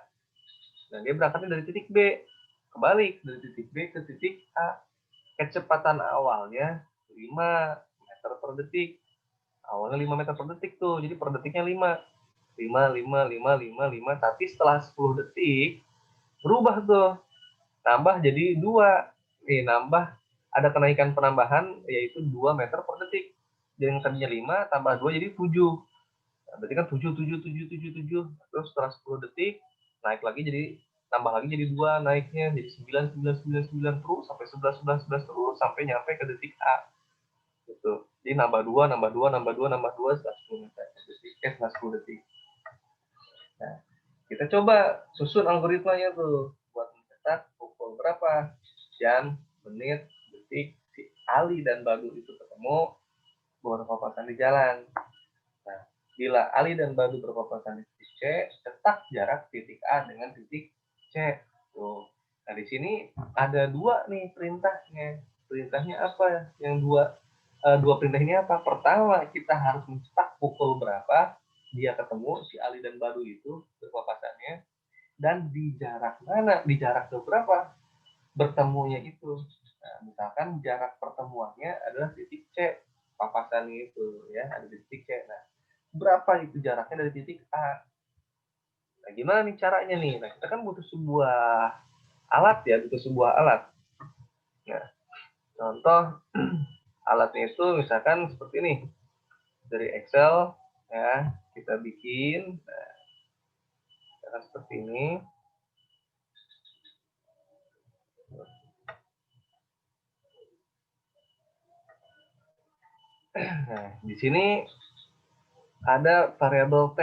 Nah dia berangkatnya dari titik B, kebalik dari titik B ke titik A. Kecepatan awalnya 5 meter per detik. Awalnya 5 meter per detik tuh, jadi per detiknya 5. 5. Tapi setelah 10 detik berubah tuh, tambah jadi 2. Nambah, ada kenaikan penambahan yaitu 2 meter per detik. Jadi yang tadinya 5 tambah 2 jadi 7. Nah, berarti kan 7. Terus setelah 10 detik naik lagi, jadi tambah lagi jadi 2 naiknya jadi 9 terus sampai 11 terus sampai nyampe ke detik A gitu. Jadi nambah 2 setelah 10 detik, setelah 10 detik. Nah, kita coba susun algoritmanya tuh buat mencetak pukul berapa, jam, menit, detik si Ali dan Badu itu ketemu berpapasan di jalan. Nah, bila Ali dan Badu berpapasan di titik C, cetak jarak titik A dengan titik C. Tuh. Nah, di sini ada dua nih perintahnya. Perintahnya apa? Yang dua perintah ini apa? Pertama, kita harus mencetak pukul berapa dia ketemu si Ali dan Badu itu berpapasannya, dan di jarak mana? Di jarak berapa? bertemunya itu. Nah, misalkan jarak pertemuannya adalah titik C, papasannya itu ya, ada di titik C. Nah, berapa itu jaraknya dari titik A? Nah, gimana nih caranya nih? Nah, kita kan butuh sebuah alat ya, butuh sebuah alat. Nah, contoh alatnya itu misalkan seperti ini. Dari Excel ya, kita bikin nah, seperti ini. Nah, di sini ada variabel T.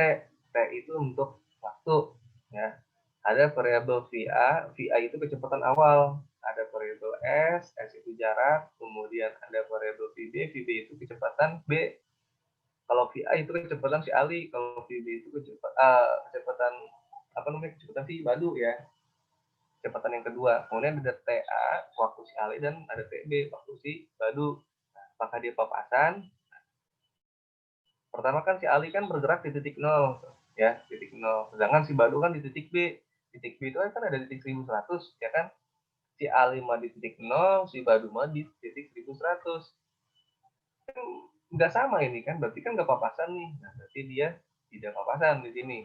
T itu untuk waktu ya. Ada variabel VA itu kecepatan awal. Ada variabel S itu jarak, kemudian ada variabel VB itu kecepatan B. Kalau VA itu kecepatan si Ali, kalau VB itu kecepatan apa namanya? Kecepatan si Badu ya. Kecepatan yang kedua. Kemudian ada TA waktu si Ali dan ada TB waktu si Badu. Nah, apakah dia papasan? Pertama kan si Ali kan bergerak di titik 0 ya, titik 0. Sedangkan si Badu kan di titik B. Titik B itu kan ada titik 1100 ya kan. Si Ali mah di titik 0, si Badu mah di titik 1100. Kan nggak sama ini kan, berarti kan nggak papasan nih. Nah, berarti dia tidak papasan di sini.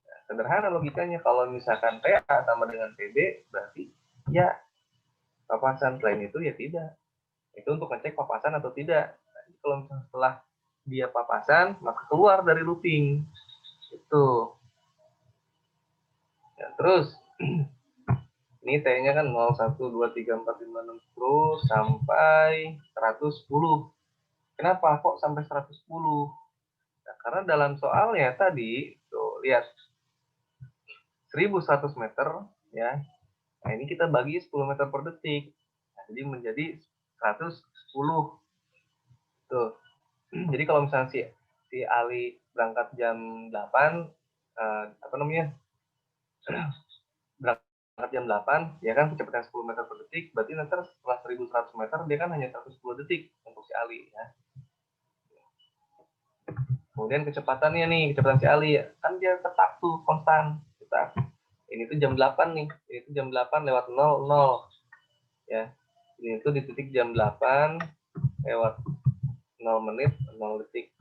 Nah, sederhana logikanya, kalau misalkan TA sama dengan TB, berarti ya papasan. Selain itu ya tidak. Itu untuk ngecek papasan atau tidak. Nah, kalau misalnya setelah dia papasan, maka keluar dari looping. Itu. Ya, terus ini T-nya kan 0, 1, 2, 3, 4, 5, 6 terus sampai 110. Kenapa kok sampai 110? Nah, karena dalam soalnya tadi, tuh lihat 1100 meter ya. Nah, ini kita bagi 10 meter per detik. Nah, jadi menjadi 110. Tuh. Jadi kalau misalnya si Ali berangkat jam 8 apa namanya? Berangkat jam 8 ya kan kecepatan 10 meter per detik, berarti nanti setelah 1100 meter dia kan hanya 110 detik untuk si Ali ya. Kemudian kecepatannya nih, kecepatan si Ali kan dia tetap tuh konstan. Tetap. Ini tuh jam 8 nih. Ini tuh jam 8 lewat 00 ya. Ini tuh di titik jam 8 lewat 0 menit 0 detik.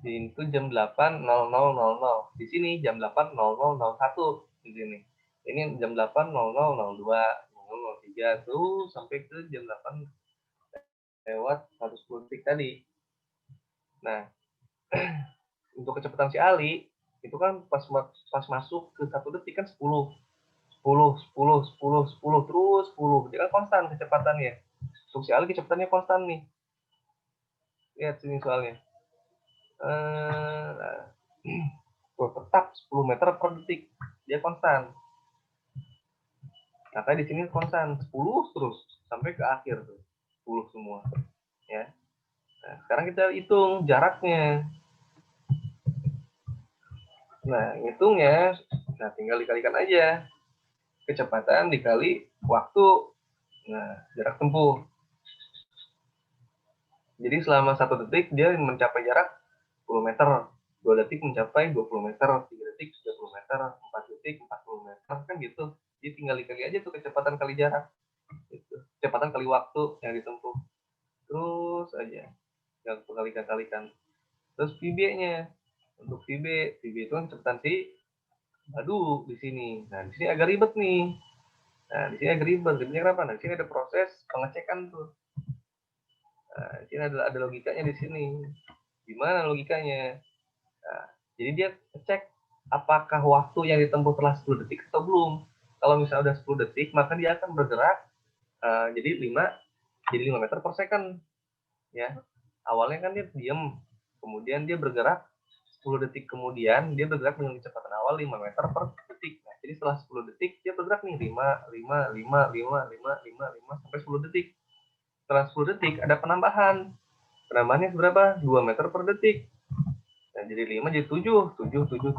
Ini tuh jam 8.00.00. Di sini jam 8.00.01 di sini. Ini jam 8.00.02, 003 tuh sampai ke jam 8 lewat 110 detik tadi. Nah, untuk kecepatan si Ali itu kan pas masuk ke 1 detik kan 10 terus 10. Dia kan konstan kecepatannya. Untuk si Ali kecepatannya konstan nih. Lihat sini soalnya. Nah, tetap 10 meter per detik. Dia konstan. Nah, di sini konstan 10 terus sampai ke akhir tuh. 10 semua. Ya. Nah, sekarang kita hitung jaraknya. Nah, hitungnya nah tinggal dikalikan aja. Kecepatan dikali waktu. Nah, jarak tempuh. Jadi selama 1 detik dia mencapai jarak 10 meter. 2 detik mencapai 20 meter, 3 detik 30 meter, 4 detik 40 meter, kan gitu. Jadi tinggal dikali aja tuh kecepatan kali jarak. Gitu. Kecepatan kali waktu yang ditempuh. Terus aja. Yang kalikan. Terus VB-nya. Untuk VB itu kan kecepatan si Badu di sini. Nah, di sini agak ribet nih. Nah, di sini agak ribet. Ribetnya kenapa? Nah, di sini ada proses pengecekan tuh. Nah, di sini ada logikanya di sini. Gimana logikanya? Nah, jadi dia cek apakah waktu yang ditempuh telah 10 detik atau belum. Kalau misalnya udah 10 detik, maka dia akan bergerak jadi 5 meter per second. Ya. Awalnya kan dia diam, kemudian dia bergerak 10 detik kemudian dia bergerak dengan kecepatan awal 5 meter per detik. Nah, jadi setelah 10 detik dia bergerak nih 5 sampai 10 detik. Setelah 10 detik ada penambahan. Penambahannya seberapa? 2 meter per detik. Nah, jadi 5 jadi 7, 9, 9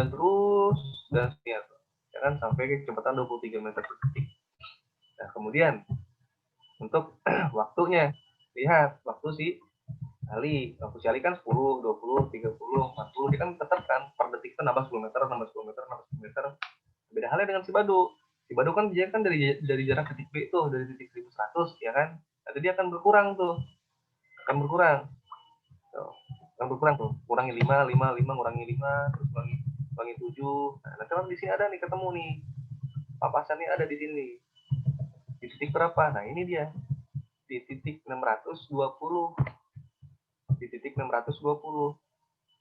terus dan seterusnya. Ya kan sampai kecepatan 23 meter per detik. Nah, kemudian untuk waktunya lihat waktu waktu si Ali kan 10, 20, 30, 40, dia kan tetap kan per detik kan nambah 10 meter, nambah 10 meter, nambah 10 meter. Beda halnya dengan si Badu. Si Badu kan dia kan dari jarak titik B tuh, dari titik 1100 ya kan. Nanti dia akan berkurang tuh. Akan berkurang. Tuh. Akan berkurang tuh. Kurangi 5, 5, 5, kurangi 5, terus kurangi 7. Nah, nanti kan di sini ada nih ketemu nih. Papasannya ada di sini. Di titik berapa? Nah, ini dia. Di titik 620. Di titik 620.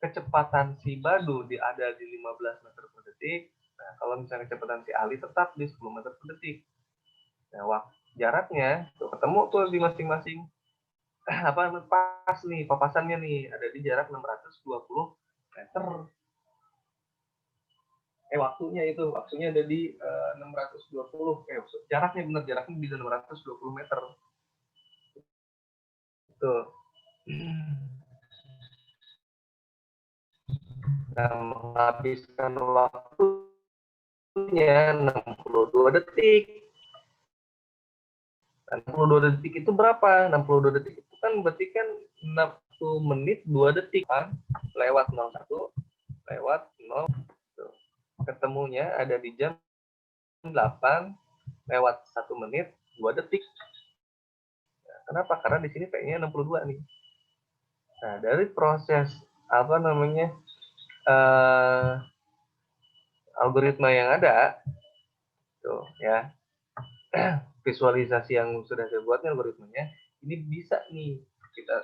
Kecepatan si Badu ada di 15 meter per detik. Nah, kalau misalnya kecepatan si Ali tetap di 10 meter per detik. Nah, jaraknya tuh ketemu tuh di masing-masing apa pas nih papasannya nih ada di jarak 620 meter. Waktunya ada di 620. Jaraknya benar, jaraknya di 620 meter. Tuh. Nah, menghabiskan waktunya 62 detik. 62 detik itu berapa? 62 detik itu kan berarti kan 60 menit 2 detik kan? Lewat 01, lewat 0. Ketemunya ada di jam 8 lewat 1 menit 2 detik. Nah, kenapa? Karena di sini P-nya 62 nih. Nah, dari proses apa namanya algoritma yang ada tuh ya, visualisasi yang sudah saya buat nih algoritmanya, ini bisa nih kita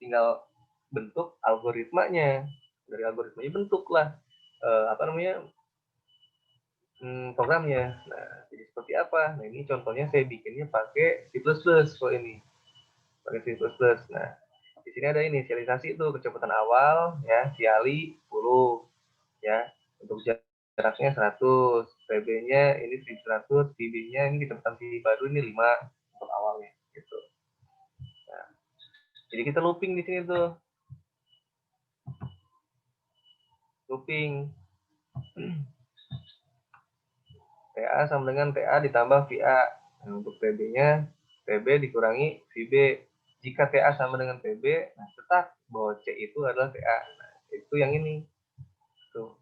tinggal bentuk algoritmanya. Dari algoritmanya bentuklah apa namanya programnya. Nah, jadi seperti apa? Nah, ini contohnya saya bikinnya pakai C++ kalau ini. Pakai C++. Nah, di sini ada inisialisasi itu kecepatan awal ya, si Ali 10 ya. Untuk jaraknya 100, PB-nya ini 100, PB-nya ini kecepatan si baru ini 5 untuk awalnya gitu. Nah, jadi kita looping di sini tuh. Looping. TA sama dengan TA ditambah VA. Nah, untuk PB-nya, PB dikurangi VB. Jika TA sama dengan PB, nah tetap bahwa C itu adalah TA. Nah, itu yang ini. Tuh.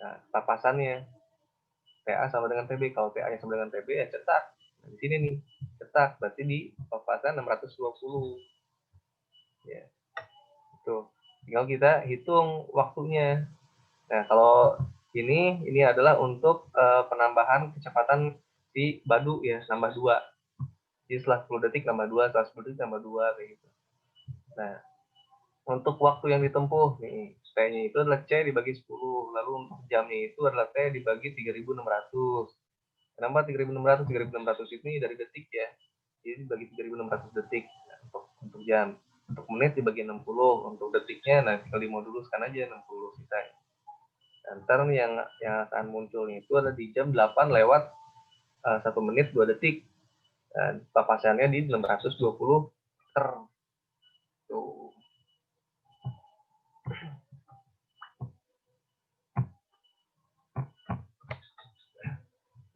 Nah, papasannya. TA sama dengan PB. Kalau TA-nya sama dengan PB, ya cetak. Nah, di sini nih. Cetak. Berarti di papasan 620. Ya. Tuh. Tinggal kita hitung waktunya. Nah, kalau ini adalah untuk penambahan kecepatan si Badu ya, nambah 2. Jadi setelah 10 detik nambah 2, setelah 10 detik nambah 2 kayak gitu. Nah, untuk waktu yang ditempuh nih, T-nya itu adalah C dibagi 10, lalu untuk jamnya itu adalah T dibagi 3600. Kenapa 3600? 3600 ini dari detik ya. Jadi dibagi 3600 detik nah, untuk jam. Untuk menit dibagi 60, untuk detiknya nah tinggal dimoduluskan aja 60 sisanya. Ntar yang akan muncul itu ada di jam 8 lewat 1 menit 2 detik. Dan papasannya di 620 meter. Tuh.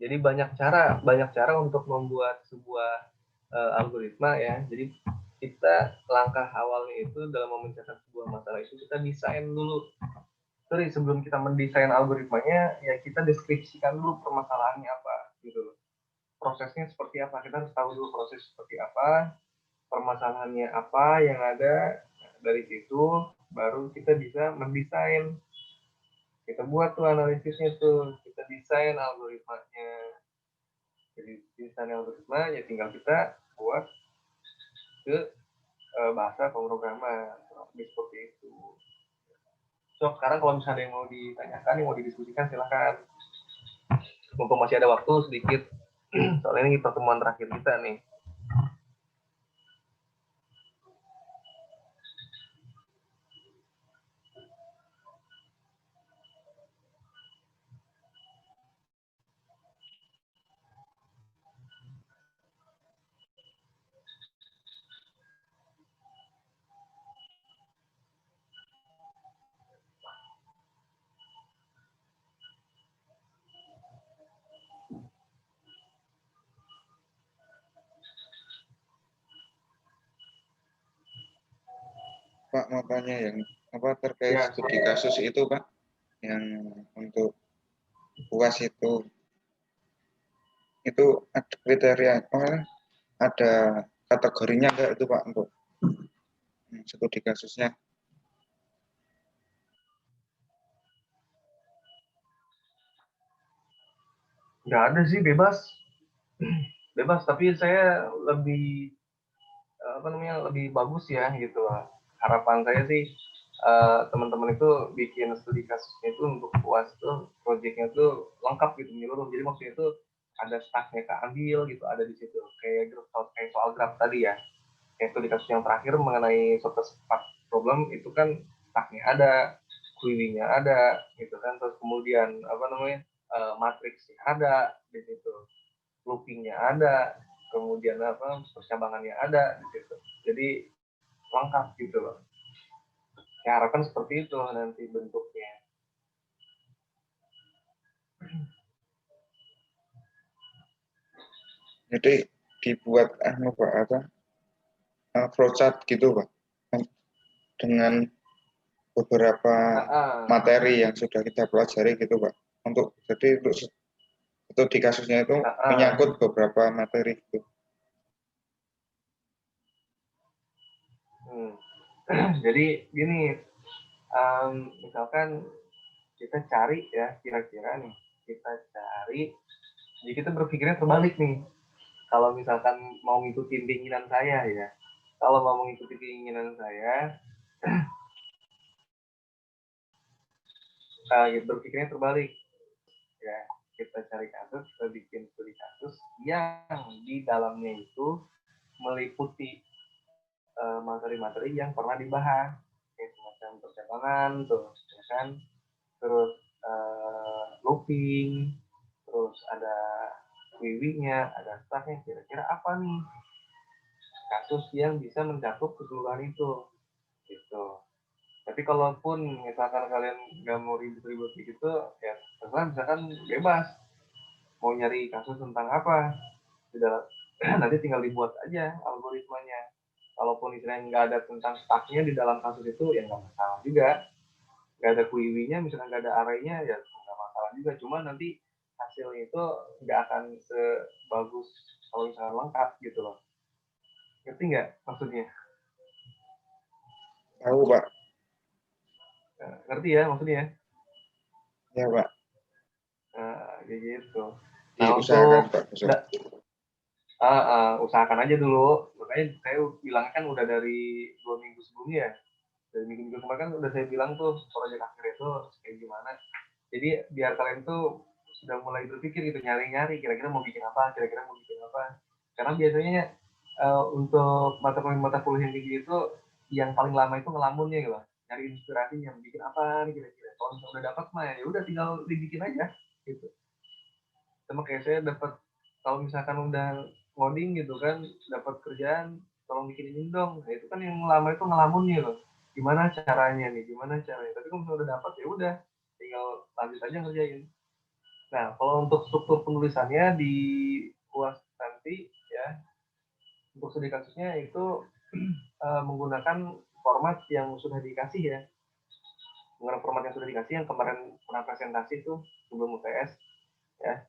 Jadi banyak cara untuk membuat sebuah algoritma ya. Jadi kita langkah awalnya itu dalam memecahkan sebuah masalah itu kita desain dulu. Sorry, sebelum kita mendesain algoritmanya ya kita deskripsikan dulu permasalahannya apa gitu. Prosesnya seperti apa, kita harus tahu dulu proses seperti apa, permasalahannya apa yang ada. Dari situ baru kita bisa mendesain, kita buat tuh analisisnya tuh, kita desain algoritmanya. Jadi desain algoritma ya tinggal kita buat ke bahasa pemrograman seperti itu. So sekarang kalau misalnya yang mau ditanyakan, yang mau didiskusikan silahkan. Mumpung masih ada waktu sedikit, soalnya ini pertemuan terakhir kita nih. Pak mau tanya yang apa terkait Ya, studi kasus itu Pak, yang untuk UAS itu ada kriteria ada kategorinya enggak itu Pak untuk studi kasusnya? nggak ada sih, bebas. Bebas, tapi saya lebih apa namanya, lebih bagus ya gitu lah. Harapan saya sih teman-teman itu bikin studi kasusnya itu untuk puas tuh proyeknya tuh lengkap gitu menyeluruh. Jadi maksudnya itu ada stacknya keambil gitu, ada di situ kayak kayak soal graf tadi ya, kayak studi kasus yang terakhir mengenai suatu problem itu kan stacknya ada, querying-nya ada gitu kan, terus kemudian apa namanya, matriksnya ada di situ, looping-nya ada, kemudian apa, percabangannya ada di situ. Jadi lengkap gitu loh. Ya harapan seperti itu nanti bentuknya. Jadi dibuat Pak apa flowchart gitu Pak dengan beberapa materi yang sudah kita pelajari gitu Pak. Jadi untuk di kasusnya itu menyangkut beberapa materi gitu. Jadi gini, misalkan kita cari ya, kira-kira nih kita cari, jadi kita berpikirnya terbalik nih. Kalau misalkan mau ngikutin keinginan saya ya, kalau mau mengikuti keinginan saya, berpikirnya terbalik ya, kita cari kasus, kita bikin studi kasus yang di dalamnya itu meliputi materi-materi yang pernah dibahas, kayak semacam percakapan tuh ya kan, terus looping, terus ada wiwinya, ada stacknya, kira-kira apa nih kasus yang bisa mencakup keseluruhan itu gitu. Tapi kalaupun misalkan kalian nggak mau ribet-ribet gitu ya terserah, misalkan bebas mau nyari kasus tentang apa di dalam nanti tinggal dibuat aja algoritmanya. Kalaupun istilahnya nggak ada tentang stacknya di dalam kasus itu ya nggak masalah juga, nggak ada query-nya misalkan nggak ada array-nya ya nggak masalah juga, cuma nanti hasilnya itu nggak akan sebagus kalau misalkan lengkap gitu loh. Ngerti nggak maksudnya? Tahu Pak. Ngerti ya maksudnya? Ya Pak. Kayak gitu. Nah Diusahakan untuk Pak. usahakan aja dulu, makanya saya bilang kan udah dari 2 minggu sebelumnya, dari minggu-minggu kemarin kan udah saya bilang tuh proyek akhir itu kayak gimana. Jadi biar kalian tuh sudah mulai berpikir gitu, nyari-nyari kira-kira mau bikin apa, kira-kira mau bikin apa. Karena biasanya untuk mata kuliah yang tinggi itu yang paling lama itu ngelamunnya gitu, nyari inspirasinya bikin apa nih kira-kira. Kalau misalnya udah dapat mah ya udah tinggal dibikin aja gitu. Sama kayak saya dapat, kalau misalkan udah ngoding gitu kan, dapat kerjaan tolong bikin ini dong, nah itu kan yang lama itu ngelamunnya loh, gimana caranya nih, gimana caranya. Tapi kalau misalnya udah dapat ya udah tinggal lanjut aja ngerjain. Nah kalau untuk struktur penulisannya di UAS nanti ya, untuk studi kasusnya itu menggunakan format yang sudah dikasih ya, menggunakan format yang sudah dikasih yang kemarin pernah presentasi tuh sebelum UTS ya,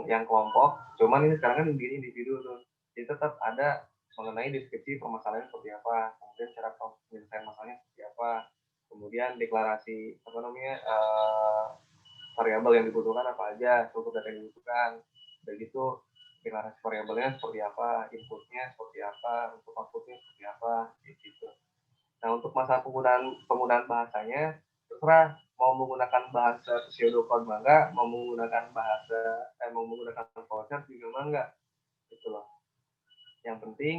yang kelompok. Cuman ini sekarang kan begini individu tuh, jadi tetap ada mengenai deskripsi permasalahan seperti apa, kemudian cara penyelesaian masalahnya seperti apa, kemudian deklarasi apa namanya, variabel yang dibutuhkan apa aja, struktur data yang dibutuhkan, udah gitu deklarasi variabelnya seperti apa, inputnya seperti apa, untuk outputnya seperti apa, gitu. Nah untuk masalah penggunaan bahasanya terserah mau menggunakan bahasa pseudocode mangga, mau menggunakan mau menggunakan PowerShell juga mangga gitu loh. Yang penting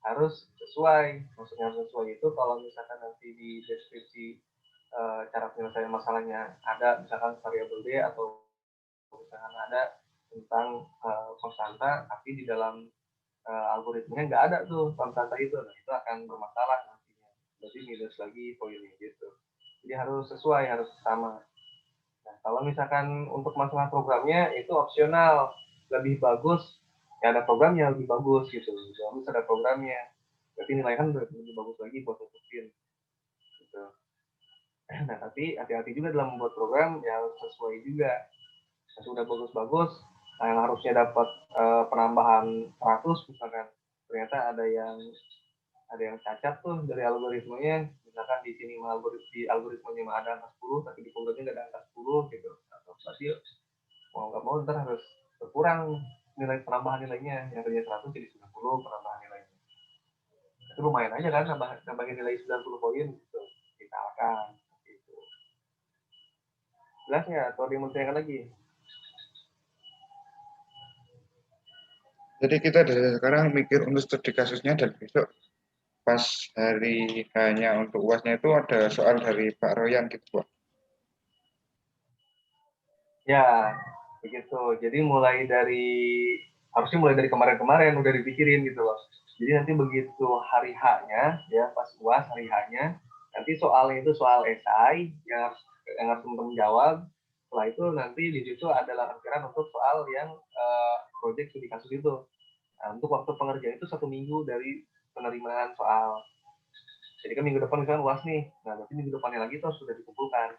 harus sesuai. Maksudnya harus sesuai itu kalau misalkan nanti di deskripsi cara penyelesaian masalahnya ada misalkan variabel D atau misalkan ada tentang konstanta, tapi di dalam algoritmanya nggak ada tuh konstanta itu, nah itu akan bermasalah nantinya. Berarti minus lagi poinnya gitu. Jadi harus sesuai, harus sama. Nah, kalau misalkan untuk masalah programnya itu opsional, lebih bagus ya ada programnya lebih bagus gitu. Bagus ada programnya. Berarti nilai kan lebih bagus lagi buat ngikutin. Nah, tapi hati-hati juga dalam membuat program, ya harus sesuai juga. Sudah bagus-bagus, nah yang harusnya dapat penambahan 100 misalkan, ternyata ada yang cacat tuh dari algoritmenya, misalkan di sini di algoritmanya mah ada angka 10, tapi di programnya nggak ada angka 10 gitu. Atau berarti mau nggak mau ntar harus berkurang nilai penambahan nilainya, yang tadinya 100 jadi 90 penambahan nilainya. Itu lumayan aja kan nambahin nilai 90 poin gitu, misalkan gitu. Jelas ya, atau dia mau tanyakan lagi? Jadi kita dari sekarang mikir untuk studi kasusnya, dan besok pas hari hanya untuk UASnya itu ada soal dari Pak Royan gitu Pak. Ya, begitu. Jadi harusnya mulai dari kemarin-kemarin udah dipikirin gitu loh. Jadi nanti begitu hari H-nya, ya pas UAS hari H-nya, nanti soalnya itu soal esai yang harus teman-teman jawab. Setelah itu nanti di situ ada lampiran untuk soal yang proyek studi kasus itu. Nah, untuk waktu pengerjaan itu 1 minggu dari penerimaan soal. Jadi kan minggu depan misalkan UAS nih, nah berarti minggu depannya lagi itu sudah dikumpulkan,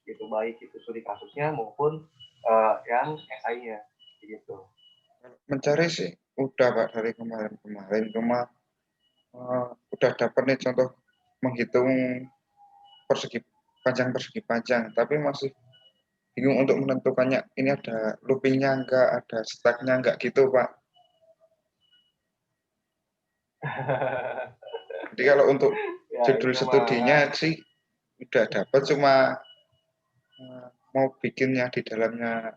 gitu, baik itu studi kasusnya maupun yang esainya, gitu. Mencari sih udah Pak dari kemarin, cuma udah dapat nih contoh menghitung persegi panjang, tapi masih bingung untuk menentukannya, ini ada loopingnya enggak, ada stacknya enggak gitu Pak. Jadi kalau untuk Ya, judul itu studinya mah sih udah dapat, cuma mau bikinnya di dalamnya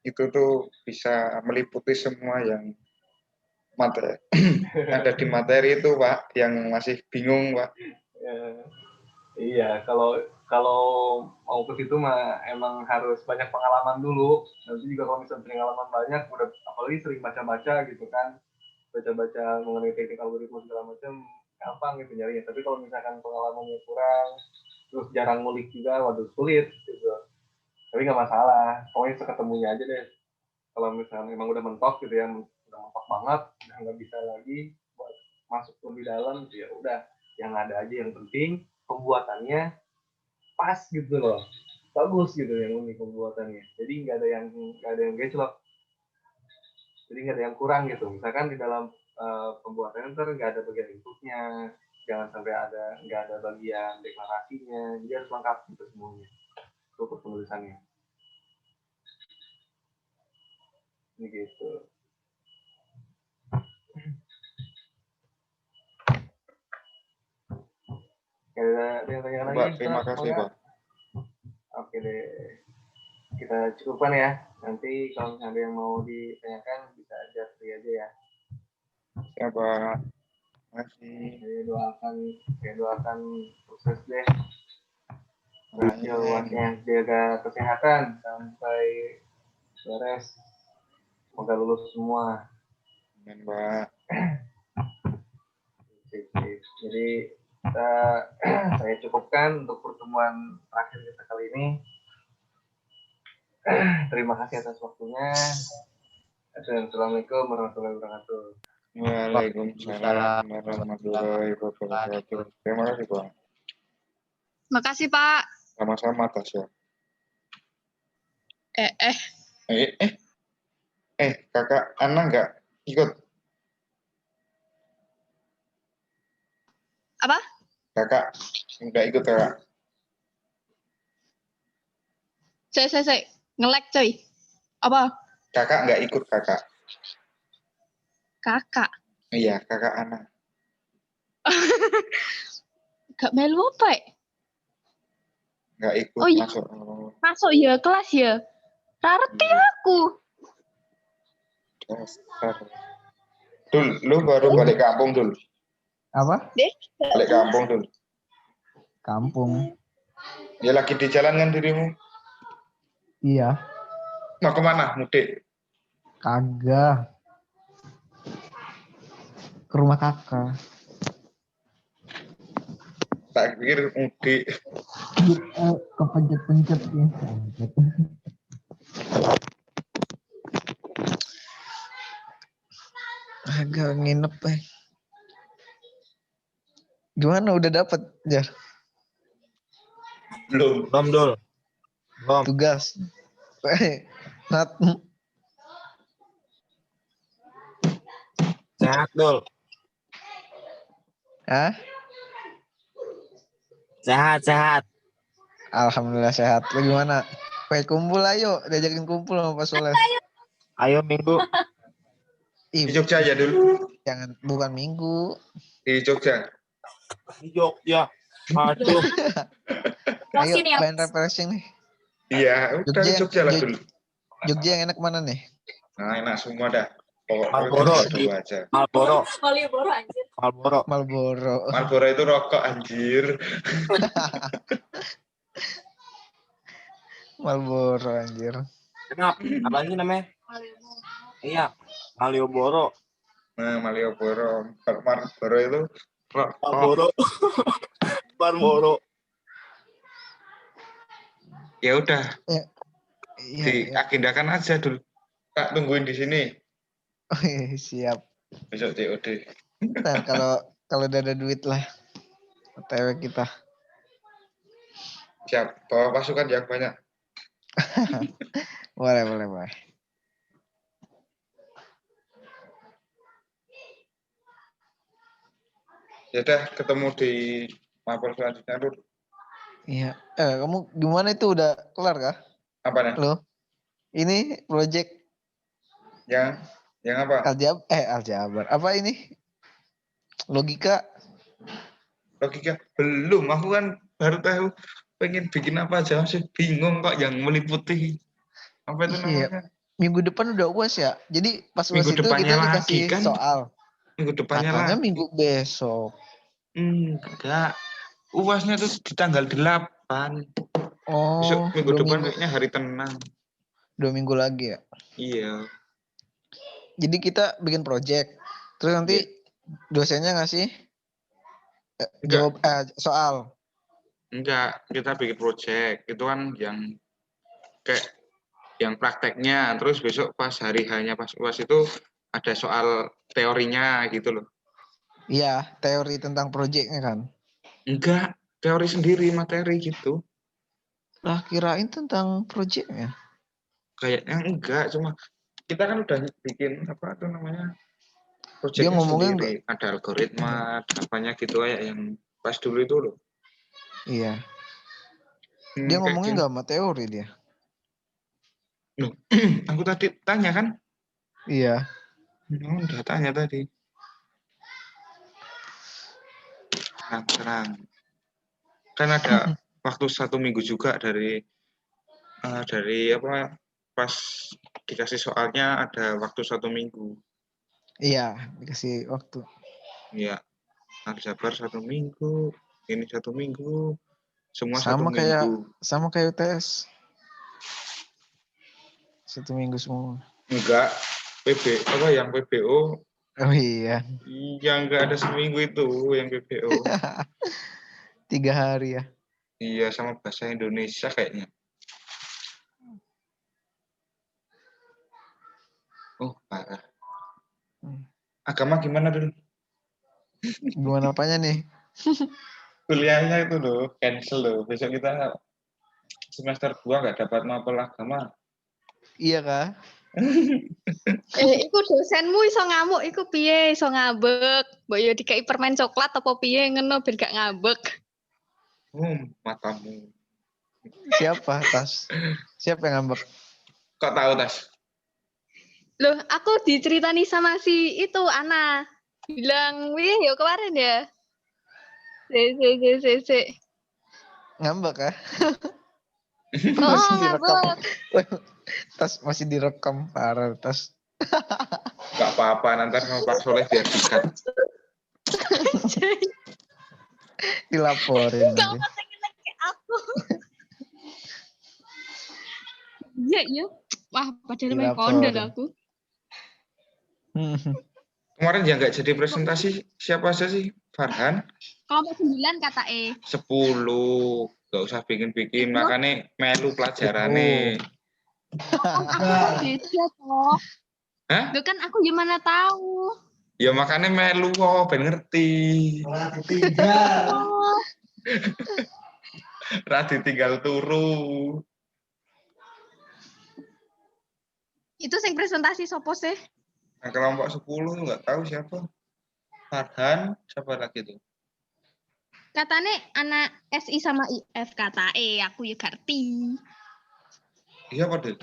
itu tuh bisa meliputi semua yang materi ada di materi itu Pak, yang masih bingung Pak. ya, iya, kalau kalau mau ke situ mah emang harus banyak pengalaman dulu. Nanti juga kalau misalnya pengalaman banyak, udah apalagi sering baca-baca gitu kan, baca-baca mengenai teknik algoritma segala macam, gampang gitu nyarinya. Tapi kalau misalkan pengalamannya kurang, terus jarang ngulik juga, waduh sulit gitu. Tapi nggak masalah, pokoknya seketemunya aja deh. Kalau misalnya memang udah mentok gitu ya, udah mentok banget, udah nggak bisa lagi buat masuk lebih dalam, ya udah yang ada aja, yang penting pembuatannya pas gitu loh, bagus gitu yang unik pembuatannya. Jadi nggak ada yang geclok, jadi nggak ada yang kurang gitu. Misalkan di dalam pembuatannya ntar nggak ada bagian inputnya, jangan sampai nggak ada bagian deklarasinya, jadi harus lengkap gitu semuanya untuk penulisannya. Ini gitu. Ada yang tanya lagi? Pak, terima kasih Pak. Oke deh, kita cukupkan ya. Nanti kalau ada yang mau ditanyakan bisa aja aja ya. Ya Pak, masih. Saya doakan sukses deh. Berhasil luasnya, jaga kesehatan sampai beres. Semoga lulus semua. Amin Pak. Jadi saya cukupkan untuk pertemuan terakhir kita kali ini. Terima kasih atas waktunya. Assalamualaikum warahmatullahi wabarakatuh. Waalaikumsalam warahmatullahi wabarakatuh. Terima kasih Pak. Makasih Pak. Sama-sama Tasya. Kakak Ana nggak ikut? Apa? Kakak nggak ikut Kakak? Saya nge-lag coy. Apa? Kakak nggak ikut Kakak? Kakak. Iya, Kakak Ana. Gak melu apa ya? Nggak ikut iya. masuk. Masuk ya kelas ya. Rarti aku. Dasar. Dul, lu baru balik kampung Dul. Apa? Balik kampung Dul. Kampung. Ya lagi di jalan kan dirimu? Iya. Mau kemana? Mudik? Kagak. Ke rumah kakak. Tak pikir mudik. Kepencet-pencet ya. Agak nginep Gimana udah dapet Jar? Belum. Belum, Dul. Belum. Tugas. Nat. Sehat, Dul. Hah? Sehat. Alhamdulillah sehat. Lu gimana? Kumpul ayo, diajakin kumpul sama Pak Soleh. Ayo Minggu. Di Ih, Jogja aja dulu. jangan bukan minggu. Di Jogja. Di Jogja. Aduh. Ayo main refreshing nih. Iya, udah di Jogja lah dulu. Jogja yang enak mana nih? Nah, enak semua dah. Pokoknya Marlboro. Jogja dulu aja. Marlboro anjir. Marlboro. Marlboro itu rokok anjir. Marlboro anjir. Kenapa? Apa sih namanya? Iya. Malioboro. Nah, Malioboro. Kalau Marlboro itu rokok. Marlboro. Ya udah, Iya. diagendakan aja dulu. Kak tungguin di sini. Oh, iya, siap. Besok COD. Ntar kalau udah ada duit lah. OTW kita. Siap, bawa pasukan yang banyak. Boleh. Ya udah, ketemu di mapel selanjutnya dulu. Iya. Kamu gimana itu udah kelar kah? Apa nih? Lo? Ini project yang apa? aljabar. Apa ini? Logika. Belum, aku kan baru tahu pengen bikin apa aja, masih bingung kok yang meliputi apa itu Iya. namanya. Minggu depan udah UAS ya. Jadi pas UAS Minggu itu depannya kita dikasih lagi, kan? soal. Minggu depannya Katanya lagi. minggu besok. Enggak. UASnya tuh di tanggal 8. Oh, Besok minggu depan kayaknya hari tenang. 2 minggu lagi ya. Iya. Jadi kita bikin project. Terus nanti dosennya ngasih jawab soal. Enggak, kita bikin project. Itu kan yang kayak yang prakteknya. Terus besok pas hari hanya pas UAS itu ada soal teorinya gitu loh. Iya, teori tentang projectnya kan. Enggak, teori sendiri, materi gitu. Lah kirain tentang projectnya. Kayaknya enggak, cuma kita kan udah bikin apa tuh namanya Dia projectnya ngomongin sendiri. Ada algoritma, apanya gitu kayak yang pas dulu itu loh. Iya. Dia ngomongin nggak sama teori dia. Loh, aku tadi tanya kan? Iya. Udah tanya tadi. Tenang. Kan ada waktu 1 minggu juga dari apa pas dikasih soalnya ada waktu 1 minggu. Iya, dikasih waktu. Iya, aljabar 1 minggu, ini 1 minggu, semua sama 1 minggu. Sama kayak UTS. 1 minggu semua. Enggak, yang PBO. Oh iya. Iya, enggak ada seminggu itu yang PBO. 3 hari ya. Iya, sama bahasa Indonesia kayaknya. Oh, parah. Agama gimana dulu? Gimana apanya nih? Kuliahnya itu loh, cancel loh. Besok kita semester 2 nggak dapat mapel agama. Iya kah? Iku dosenmu iso ngamuk, iku piye iso ngambek? Mbok yo dikai permen coklat apa piye ngono ben gak ngambek. Matamu. Siapa Tas? Siapa yang ngambek? Kok tahu Tas? Loh, aku diceritani sama si itu Ana. Bilang, "Wih, yo kemarin ya." Se. Ngambek kah? Oh, ngambek. Tas masih direkam parah Tas. Gak apa-apa, nanti sama Pak Soleh biar dikat. Dilaporin Gak nanti. mau lagi aku. Iya. Wah, padahal main kondol aku. Kemarin yang nggak jadi presentasi siapa aja sih? Farhan? Kelompok 9 kata 10. Gak usah bikin-bikin, makanya melu pelajarannya. Beda toh. Hah? Loh kan aku gimana tahu. Ya makanya melu kok, ben ngerti. Oh. Radi tinggal turu. Itu sing presentasi sopo sih? Nah, kelompok 10 nggak tahu siapa. Farhan, siapa lagi tuh? Katanya anak SI sama IF kata aku ya ngerti. Iya apa deh?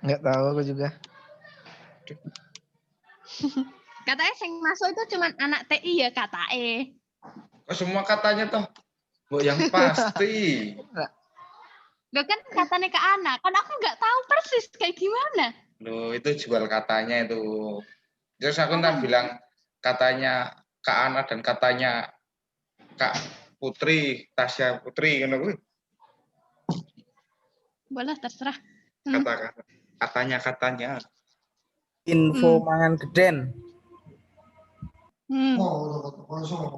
Nggak tahu aku juga. Katanya sing masuk itu cuma anak TI ya kata Kok semua katanya toh? Bu yang pasti. Lo kan katanya ke anak, kan aku nggak tahu persis kayak gimana. Loh, itu jual katanya itu. Terus aku ntar bilang katanya Kak Ana dan katanya Kak Putri, Tasya Putri, gitu. Boleh terserah. Katanya. Info mangan geden.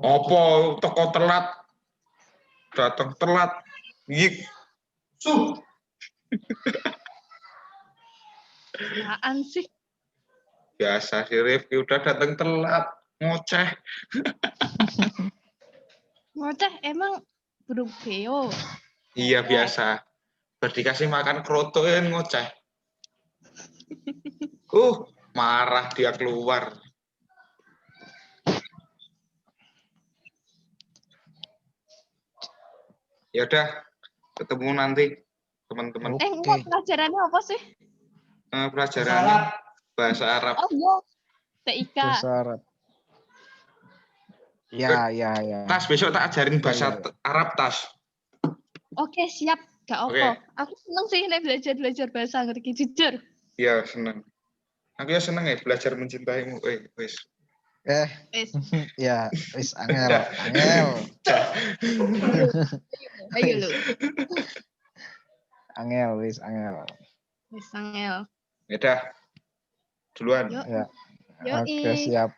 Apa toko telat? Datang telat. Yik. Apaan sih? Biasa si Rifki udah datang telat. Ngoceh. Ngoceh emang burung beo. Iya biasa. Dikasih makan kroto yang ngoceh. Marah dia keluar. Ya udah, ketemu nanti teman-teman. Enggak, pelajarannya apa sih? Pelajarannya bahasa Arab. Oh iya, TIK. Bahasa Arab. Ya. Tas, besok tak ajarin bahasa Arab, Tas. Oke, siap. Gak apa. Aku seneng sih nih belajar bahasa ngerti jujur. Iya, seneng. Aku ya seneng ya belajar mencintaimu. Wes. Ya, wis angel. Ayo lu. Angel, wis angel. Wis angel. Udah. Duluan. Yuk. Ya. Oke, siap.